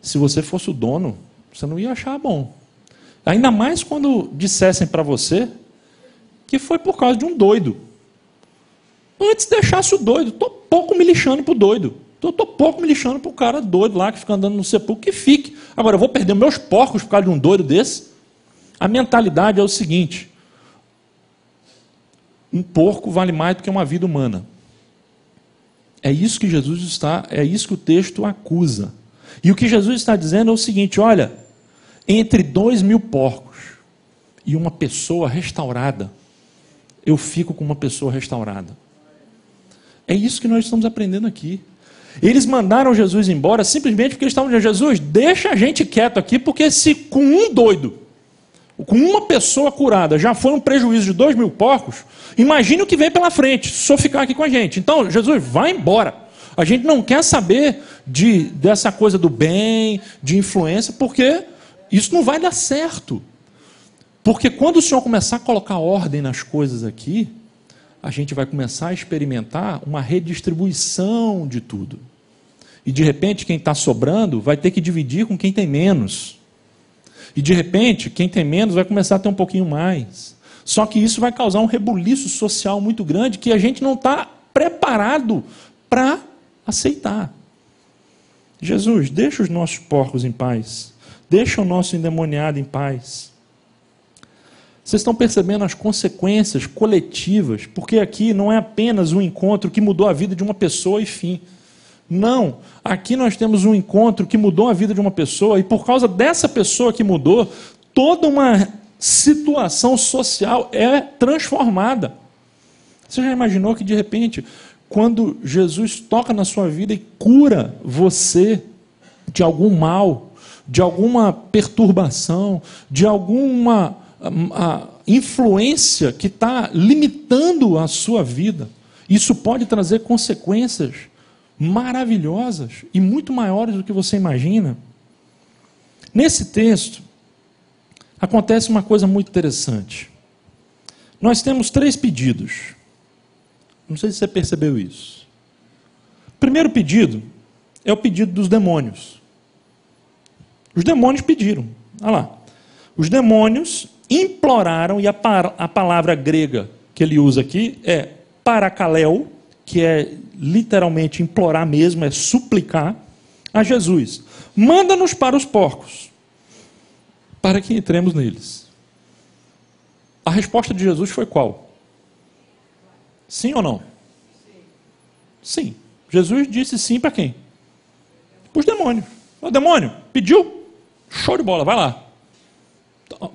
Se você fosse o dono, você não ia achar bom. Ainda mais quando dissessem para você que foi por causa de um doido. Antes deixasse o doido. Estou pouco me lixando para o doido. Estou pouco me lixando para o cara doido lá que fica andando no sepulcro, que fique. Agora, eu vou perder meus porcos por causa de um doido desse? A mentalidade é o seguinte: um porco vale mais do que uma vida humana. É isso que é isso que o texto acusa. E o que Jesus está dizendo é o seguinte: olha, entre 2.000 porcos e uma pessoa restaurada, eu fico com uma pessoa restaurada. É isso que nós estamos aprendendo aqui. Eles mandaram Jesus embora simplesmente porque eles estavam dizendo: Jesus, deixa a gente quieto aqui, porque se com um doido, com uma pessoa curada, já foi um prejuízo de 2.000 porcos, imagine o que vem pela frente, se só ficar aqui com a gente. Então, Jesus, vai embora. A gente não quer saber dessa coisa do bem, de influência, porque isso não vai dar certo. Porque quando o Senhor começar a colocar ordem nas coisas aqui, a gente vai começar a experimentar uma redistribuição de tudo. E de repente, quem está sobrando vai ter que dividir com quem tem menos. E de repente, quem tem menos vai começar a ter um pouquinho mais. Só que isso vai causar um rebuliço social muito grande que a gente não está preparado para aceitar. Jesus, deixa os nossos porcos em paz. Deixa o nosso endemoniado em paz. Vocês estão percebendo as consequências coletivas? Porque aqui não é apenas um encontro que mudou a vida de uma pessoa e fim. Não, aqui nós temos um encontro que mudou a vida de uma pessoa, e por causa dessa pessoa que mudou, toda uma situação social é transformada. Você já imaginou que de repente, quando Jesus toca na sua vida e cura você de algum mal, de alguma perturbação, de alguma influência que está limitando a sua vida, isso pode trazer consequências maravilhosas e muito maiores do que você imagina. Nesse texto, acontece uma coisa muito interessante. Nós temos 3 pedidos. Não sei se você percebeu isso. O primeiro pedido é o pedido dos demônios. Os demônios pediram. Olha lá. Os demônios imploraram, e a palavra grega que ele usa aqui é parakaleo, que é literalmente implorar mesmo, é suplicar a Jesus. Manda-nos para os porcos, para que entremos neles. A resposta de Jesus foi qual? Sim ou não? Sim. Jesus disse sim para quem? Para os demônios. O demônio pediu? Show de bola, vai lá.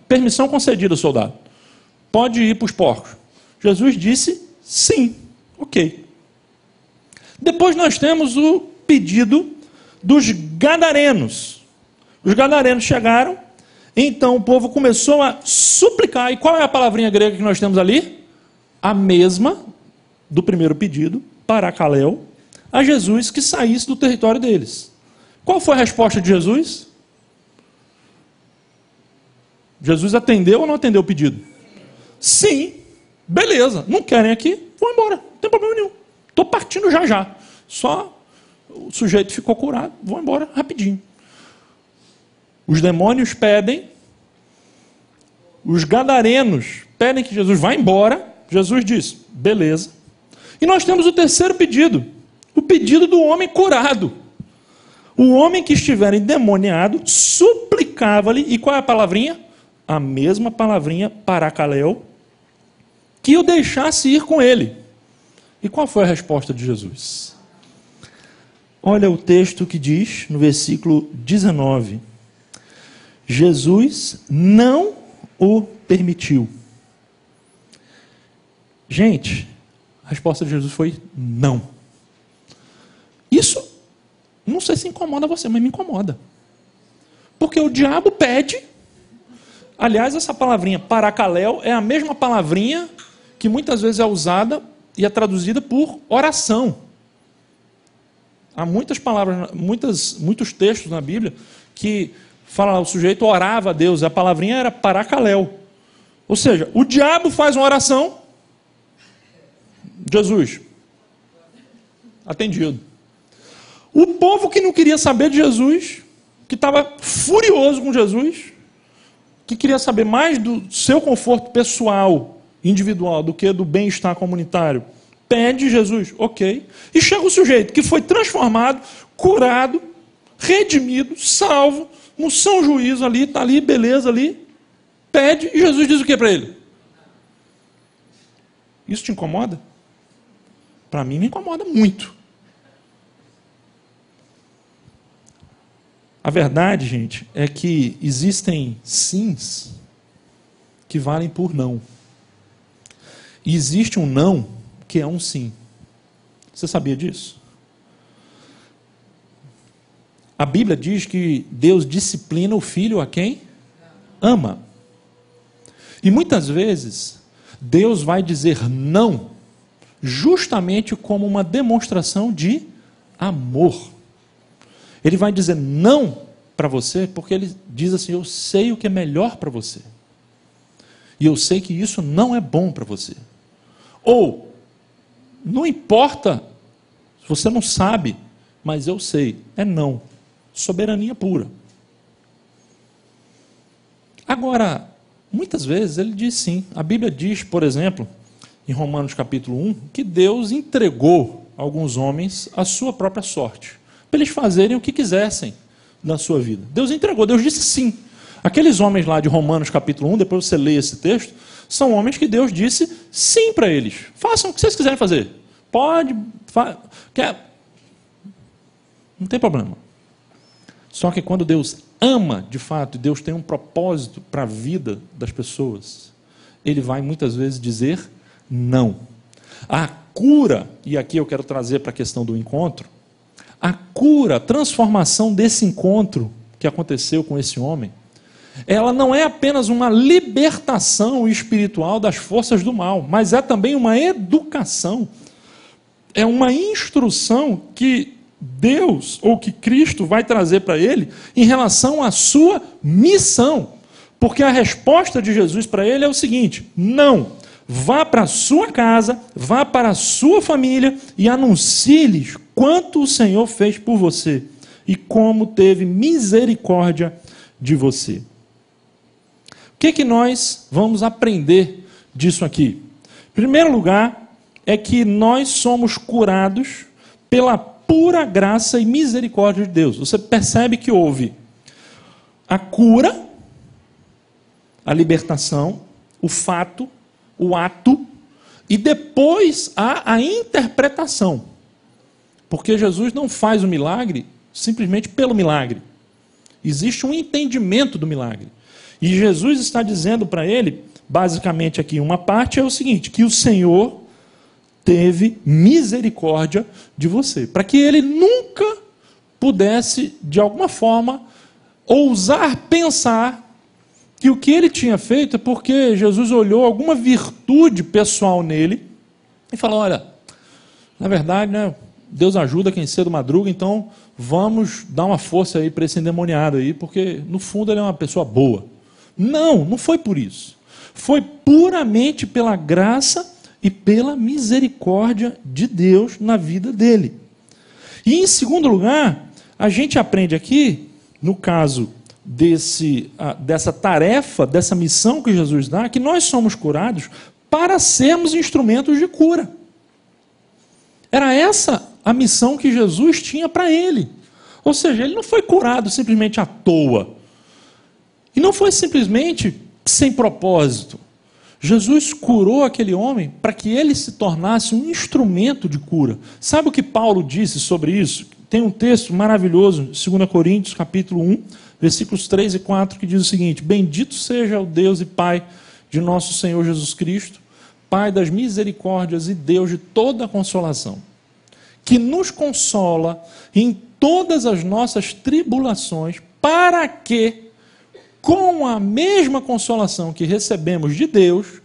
Permissão concedida, soldado. Pode ir para os porcos. Jesus disse sim. Ok. Depois nós temos o pedido dos gadarenos. Os gadarenos chegaram, então o povo começou a suplicar. E qual é a palavrinha grega que nós temos ali? A mesma do primeiro pedido, parakaleo, a Jesus que saísse do território deles. Qual foi a resposta de Jesus? Jesus atendeu ou não atendeu o pedido? Sim. Beleza. Não querem aqui? Vão embora. Não tem problema nenhum. Estou partindo já já. Só o sujeito ficou curado. Vão embora rapidinho. Os demônios pedem. Os gadarenos pedem que Jesus vá embora. Jesus diz, beleza. E nós temos o terceiro pedido. O pedido do homem curado. O homem que estiver endemoniado suplicava-lhe, e qual é a palavrinha? A mesma palavrinha, parakaleo, que o deixasse ir com ele. E qual foi a resposta de Jesus? Olha o texto que diz, no versículo 19. Jesus não o permitiu. Gente, a resposta de Jesus foi não. Isso, não sei se incomoda você, mas me incomoda. Porque o diabo pede. Aliás, essa palavrinha parakaleo é a mesma palavrinha que muitas vezes é usada e é traduzida por oração. Há muitas palavras, muitos textos na Bíblia que fala o sujeito orava a Deus, a palavrinha era parakaleo. Ou seja, o diabo faz uma oração, Jesus, atendido. O povo que não queria saber de Jesus, que estava furioso com Jesus, que queria saber mais do seu conforto pessoal, individual, do que do bem-estar comunitário, pede Jesus, ok. E chega o sujeito que foi transformado, curado, redimido, salvo, no são juízo ali, está ali, beleza ali, pede, e Jesus diz o que para ele? Isso te incomoda? Para mim me incomoda muito. A verdade, gente, é que existem sims que valem por não. E existe um não que é um sim. Você sabia disso? A Bíblia diz que Deus disciplina o filho a quem ama. E muitas vezes, Deus vai dizer não justamente como uma demonstração de amor. Ele vai dizer não para você porque ele diz assim, eu sei o que é melhor para você. E eu sei que isso não é bom para você. Ou, não importa se você não sabe, mas eu sei, é não. Soberania pura. Agora, muitas vezes ele diz sim. A Bíblia diz, por exemplo, em Romanos capítulo 1, que Deus entregou a alguns homens a sua própria sorte, para eles fazerem o que quisessem na sua vida. Deus entregou, Deus disse sim. Aqueles homens lá de Romanos capítulo 1, depois você lê esse texto, são homens que Deus disse sim para eles. Façam o que vocês quiserem fazer. Pode, quer. Não tem problema. Só que quando Deus ama, de fato, e Deus tem um propósito para a vida das pessoas, Ele vai muitas vezes dizer não. A cura, e aqui eu quero trazer para a questão do encontro, a cura, a transformação desse encontro que aconteceu com esse homem, ela não é apenas uma libertação espiritual das forças do mal, mas é também uma educação, é uma instrução que Deus, ou que Cristo vai trazer para ele em relação à sua missão. Porque a resposta de Jesus para ele é o seguinte, não, vá para a sua casa, vá para a sua família e anuncie-lhes quanto o Senhor fez por você e como teve misericórdia de você. O que nós vamos aprender disso aqui? Em primeiro lugar, é que nós somos curados pela pura graça e misericórdia de Deus. Você percebe que houve a cura, a libertação, o fato, o ato, e depois há a interpretação. Porque Jesus não faz o milagre simplesmente pelo milagre. Existe um entendimento do milagre. E Jesus está dizendo para ele, basicamente aqui, uma parte é o seguinte, que o Senhor teve misericórdia de você, para que ele nunca pudesse, de alguma forma, ousar pensar que o que ele tinha feito é porque Jesus olhou alguma virtude pessoal nele e falou, olha, na verdade, né, Deus ajuda quem cedo madruga, então vamos dar uma força aí para esse endemoniado aí, porque no fundo ele é uma pessoa boa. Não foi por isso. Foi puramente pela graça e pela misericórdia de Deus na vida dele. E em segundo lugar, a gente aprende aqui, no caso dessa tarefa, dessa missão que Jesus dá, que nós somos curados para sermos instrumentos de cura. Era essa a missão que Jesus tinha para ele. Ou seja, ele não foi curado simplesmente à toa. E não foi simplesmente sem propósito. Jesus curou aquele homem para que ele se tornasse um instrumento de cura. Sabe o que Paulo disse sobre isso? Tem um texto maravilhoso, 2 Coríntios, capítulo 1, versículos 3 e 4, que diz o seguinte: Bendito seja o Deus e Pai de nosso Senhor Jesus Cristo, Pai das misericórdias e Deus de toda a consolação, que nos consola em todas as nossas tribulações, para que, com a mesma consolação que recebemos de Deus,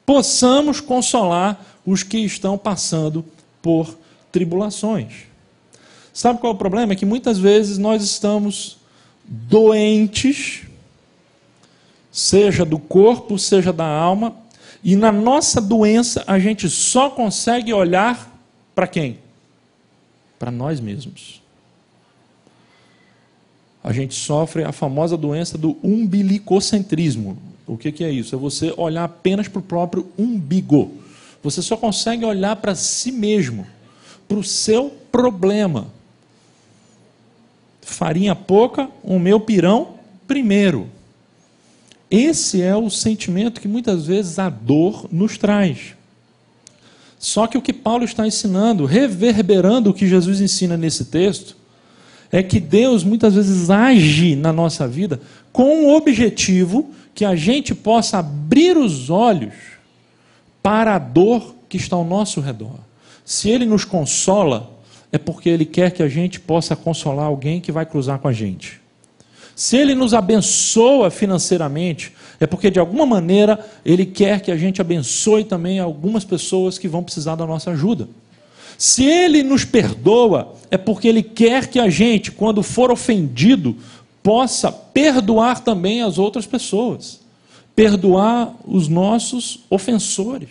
possamos consolar os que estão passando por tribulações. Sabe qual é o problema? É que muitas vezes nós estamos doentes, seja do corpo, seja da alma, e na nossa doença a gente só consegue olhar para quem? Para nós mesmos. A gente sofre a famosa doença do umbilicocentrismo. O que é isso? É você olhar apenas para o próprio umbigo. Você só consegue olhar para si mesmo, para o seu problema. Farinha pouca, o meu pirão primeiro. Esse é o sentimento que muitas vezes a dor nos traz. Só que o que Paulo está ensinando, reverberando o que Jesus ensina nesse texto, é que Deus muitas vezes age na nossa vida com o objetivo que a gente possa abrir os olhos para a dor que está ao nosso redor. Se Ele nos consola, é porque Ele quer que a gente possa consolar alguém que vai cruzar com a gente. Se Ele nos abençoa financeiramente, é porque de alguma maneira Ele quer que a gente abençoe também algumas pessoas que vão precisar da nossa ajuda. Se Ele nos perdoa, é porque Ele quer que a gente, quando for ofendido, possa perdoar também as outras pessoas. Perdoar os nossos ofensores.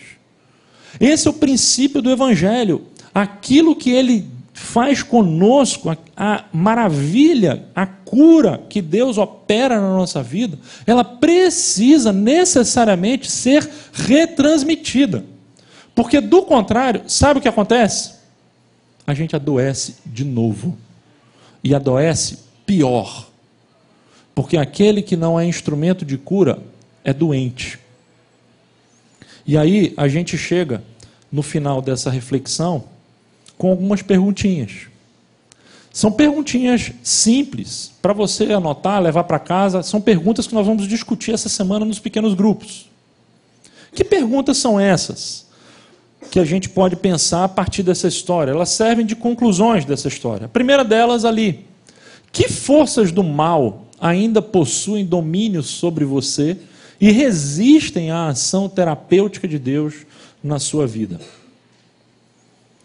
Esse é o princípio do Evangelho. Aquilo que Ele faz conosco, a maravilha, a cura que Deus opera na nossa vida, ela precisa necessariamente ser retransmitida. Porque do contrário, sabe o que acontece? A gente adoece de novo. E adoece pior. Porque aquele que não é instrumento de cura é doente. E aí a gente chega no final dessa reflexão com algumas perguntinhas. São perguntinhas simples, para você anotar, levar para casa. São perguntas que nós vamos discutir essa semana nos pequenos grupos. Que perguntas são essas que a gente pode pensar a partir dessa história? Elas servem de conclusões dessa história. A primeira delas ali: que forças do mal ainda possuem domínio sobre você e resistem à ação terapêutica de Deus na sua vida?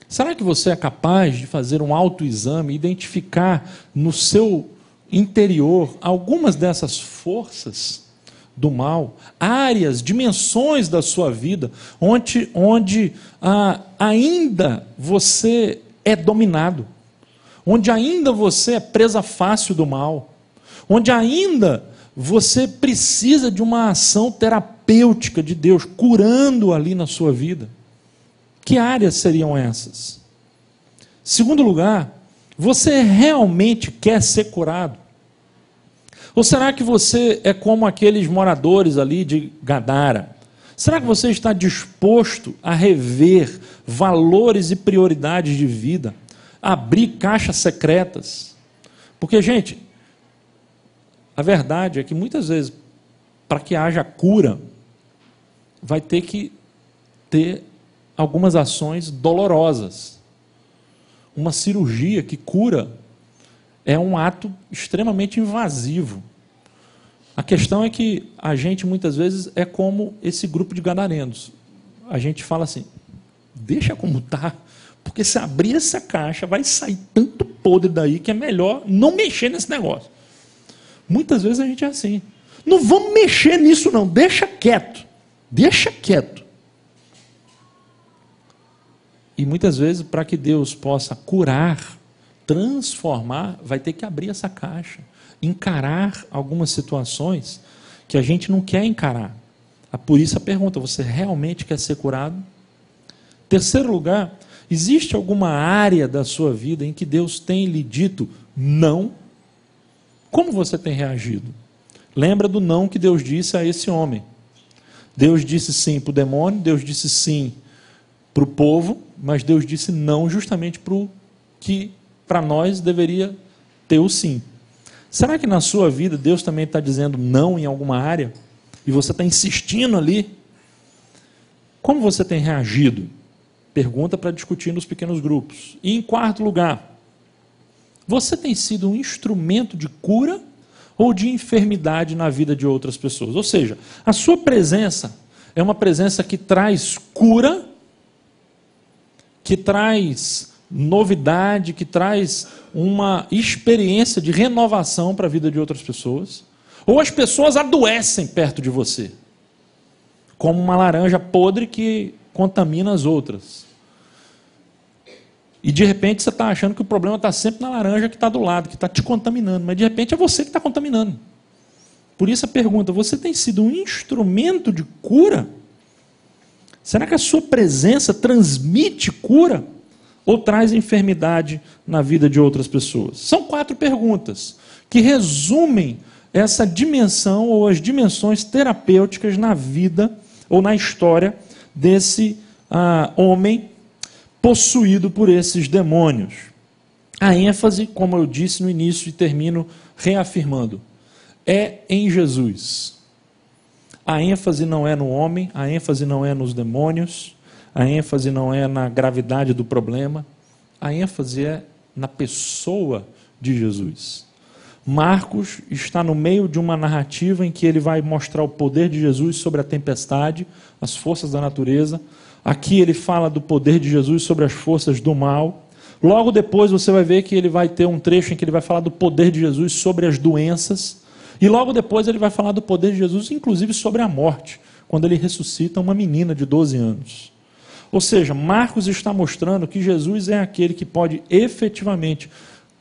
Será que você é capaz de fazer um autoexame e identificar no seu interior algumas dessas forças do mal, áreas, dimensões da sua vida, onde ainda você é dominado, onde ainda você é presa fácil do mal, onde ainda você precisa de uma ação terapêutica de Deus, curando ali na sua vida. Que áreas seriam essas? Segundo lugar, você realmente quer ser curado? Ou será que você é como aqueles moradores ali de Gadara? Será que você está disposto a rever valores e prioridades de vida? Abrir caixas secretas? Porque, gente, a verdade é que muitas vezes, para que haja cura, vai ter que ter algumas ações dolorosas. Uma cirurgia que cura é um ato extremamente invasivo. A questão é que a gente muitas vezes é como esse grupo de gadarenos. A gente fala assim, deixa como está, porque se abrir essa caixa vai sair tanto podre daí que é melhor não mexer nesse negócio. Muitas vezes a gente é assim. Não vamos mexer nisso não, deixa quieto. Deixa quieto. E muitas vezes, para que Deus possa curar, transformar, vai ter que abrir essa caixa, encarar algumas situações que a gente não quer encarar. Por isso a pergunta, você realmente quer ser curado? Terceiro lugar, existe alguma área da sua vida em que Deus tem lhe dito não? Como você tem reagido? Lembra do não que Deus disse a esse homem. Deus disse sim para o demônio, Deus disse sim para o povo, mas Deus disse não justamente para o que para nós deveria ter o sim. Será que na sua vida Deus também está dizendo não em alguma área? E você está insistindo ali? Como você tem reagido? Pergunta para discutir nos pequenos grupos. E em quarto lugar, você tem sido um instrumento de cura ou de enfermidade na vida de outras pessoas? Ou seja, a sua presença é uma presença que traz cura, que traz novidade, que traz uma experiência de renovação para a vida de outras pessoas, ou as pessoas adoecem perto de você, como uma laranja podre que contamina as outras. E de repente você está achando que o problema está sempre na laranja que está do lado, que está te contaminando, mas de repente é você que está contaminando. Por isso a pergunta, você tem sido um instrumento de cura? Será que a sua presença transmite cura ou traz enfermidade na vida de outras pessoas? São 4 perguntas que resumem essa dimensão ou as dimensões terapêuticas na vida ou na história desse homem possuído por esses demônios. A ênfase, como eu disse no início e termino reafirmando, é em Jesus. A ênfase não é no homem, a ênfase não é nos demônios, a ênfase não é na gravidade do problema, a ênfase é na pessoa de Jesus. Marcos está no meio de uma narrativa em que ele vai mostrar o poder de Jesus sobre a tempestade, as forças da natureza. Aqui ele fala do poder de Jesus sobre as forças do mal. Logo depois você vai ver que ele vai ter um trecho em que ele vai falar do poder de Jesus sobre as doenças. E logo depois ele vai falar do poder de Jesus, inclusive sobre a morte, quando ele ressuscita uma menina de 12 anos. Ou seja, Marcos está mostrando que Jesus é aquele que pode efetivamente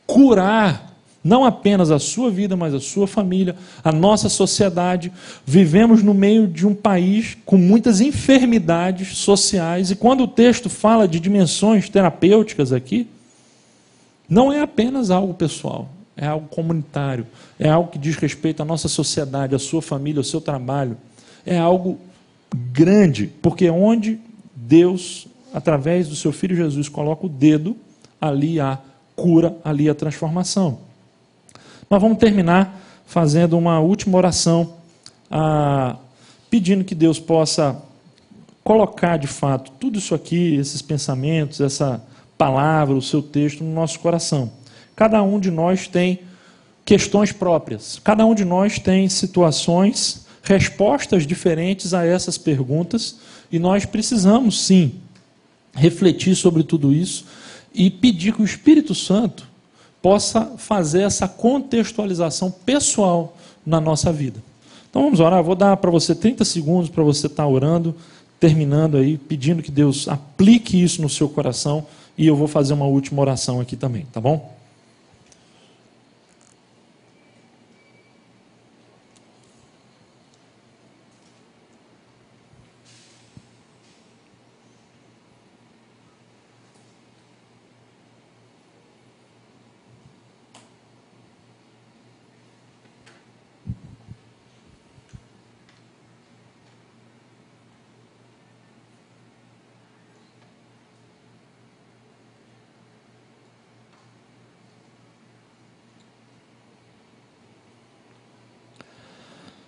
curar não apenas a sua vida, mas a sua família, a nossa sociedade. Vivemos no meio de um país com muitas enfermidades sociais, e quando o texto fala de dimensões terapêuticas aqui, não é apenas algo pessoal, é algo comunitário, é algo que diz respeito à nossa sociedade, à sua família, ao seu trabalho. É algo grande, porque onde Deus, através do seu Filho Jesus, coloca o dedo, ali há cura, ali há transformação. Nós vamos terminar fazendo uma última oração, pedindo que Deus possa colocar de fato tudo isso aqui, esses pensamentos, essa palavra, o seu texto no nosso coração. Cada um de nós tem questões próprias, cada um de nós tem situações, respostas diferentes a essas perguntas, e nós precisamos sim refletir sobre tudo isso e pedir que o Espírito Santo possa fazer essa contextualização pessoal na nossa vida. Então vamos orar, eu vou dar para você 30 segundos para você estar orando, terminando aí, pedindo que Deus aplique isso no seu coração, e eu vou fazer uma última oração aqui também, tá bom?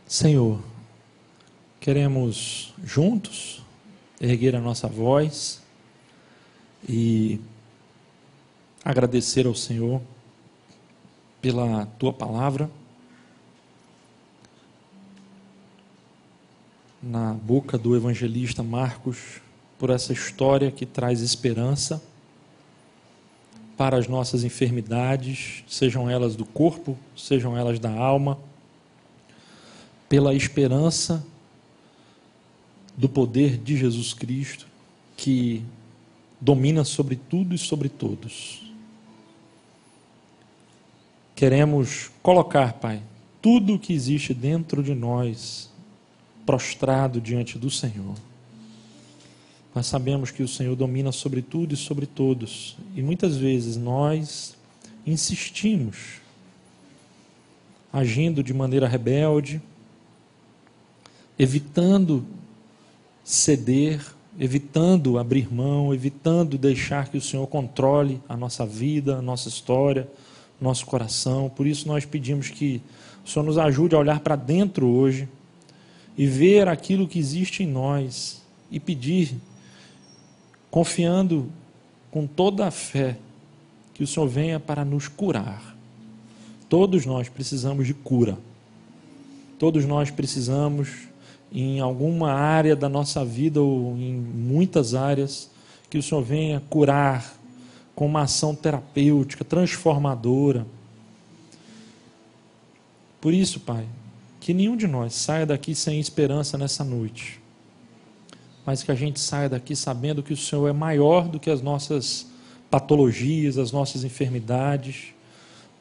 Senhor, queremos juntos erguer a nossa voz e agradecer ao Senhor pela Tua palavra na boca do evangelista Marcos, por essa história que traz esperança para as nossas enfermidades, sejam elas do corpo, sejam elas da alma, pela esperança do poder de Jesus Cristo, que domina sobre tudo e sobre todos. Queremos colocar, Pai, tudo o que existe dentro de nós, prostrado diante do Senhor. Nós sabemos que o Senhor domina sobre tudo e sobre todos, e muitas vezes nós insistimos, agindo de maneira rebelde, evitando ceder, evitando abrir mão, evitando deixar que o Senhor controle a nossa vida, a nossa história, nosso coração. Por isso nós pedimos que o Senhor nos ajude a olhar para dentro hoje e ver aquilo que existe em nós e pedir, confiando com toda a fé, que o Senhor venha para nos curar. Todos nós precisamos de cura. Todos nós precisamos, em alguma área da nossa vida ou em muitas áreas, que o Senhor venha curar com uma ação terapêutica, transformadora. Por isso, Pai, que nenhum de nós saia daqui sem esperança nessa noite, mas que a gente saia daqui sabendo que o Senhor é maior do que as nossas patologias, as nossas enfermidades.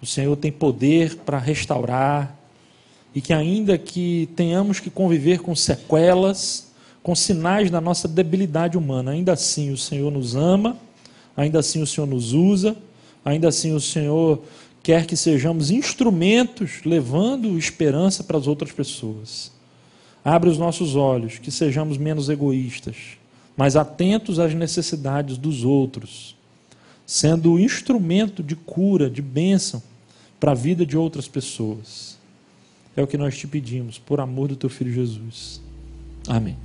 O Senhor tem poder para restaurar, e que ainda que tenhamos que conviver com sequelas, com sinais da nossa debilidade humana, ainda assim o Senhor nos ama, ainda assim o Senhor nos usa, ainda assim o Senhor quer que sejamos instrumentos levando esperança para as outras pessoas. Abre os nossos olhos, que sejamos menos egoístas, mas atentos às necessidades dos outros, sendo instrumento de cura, de bênção para a vida de outras pessoas. É o que nós te pedimos, por amor do teu Filho Jesus. Amém.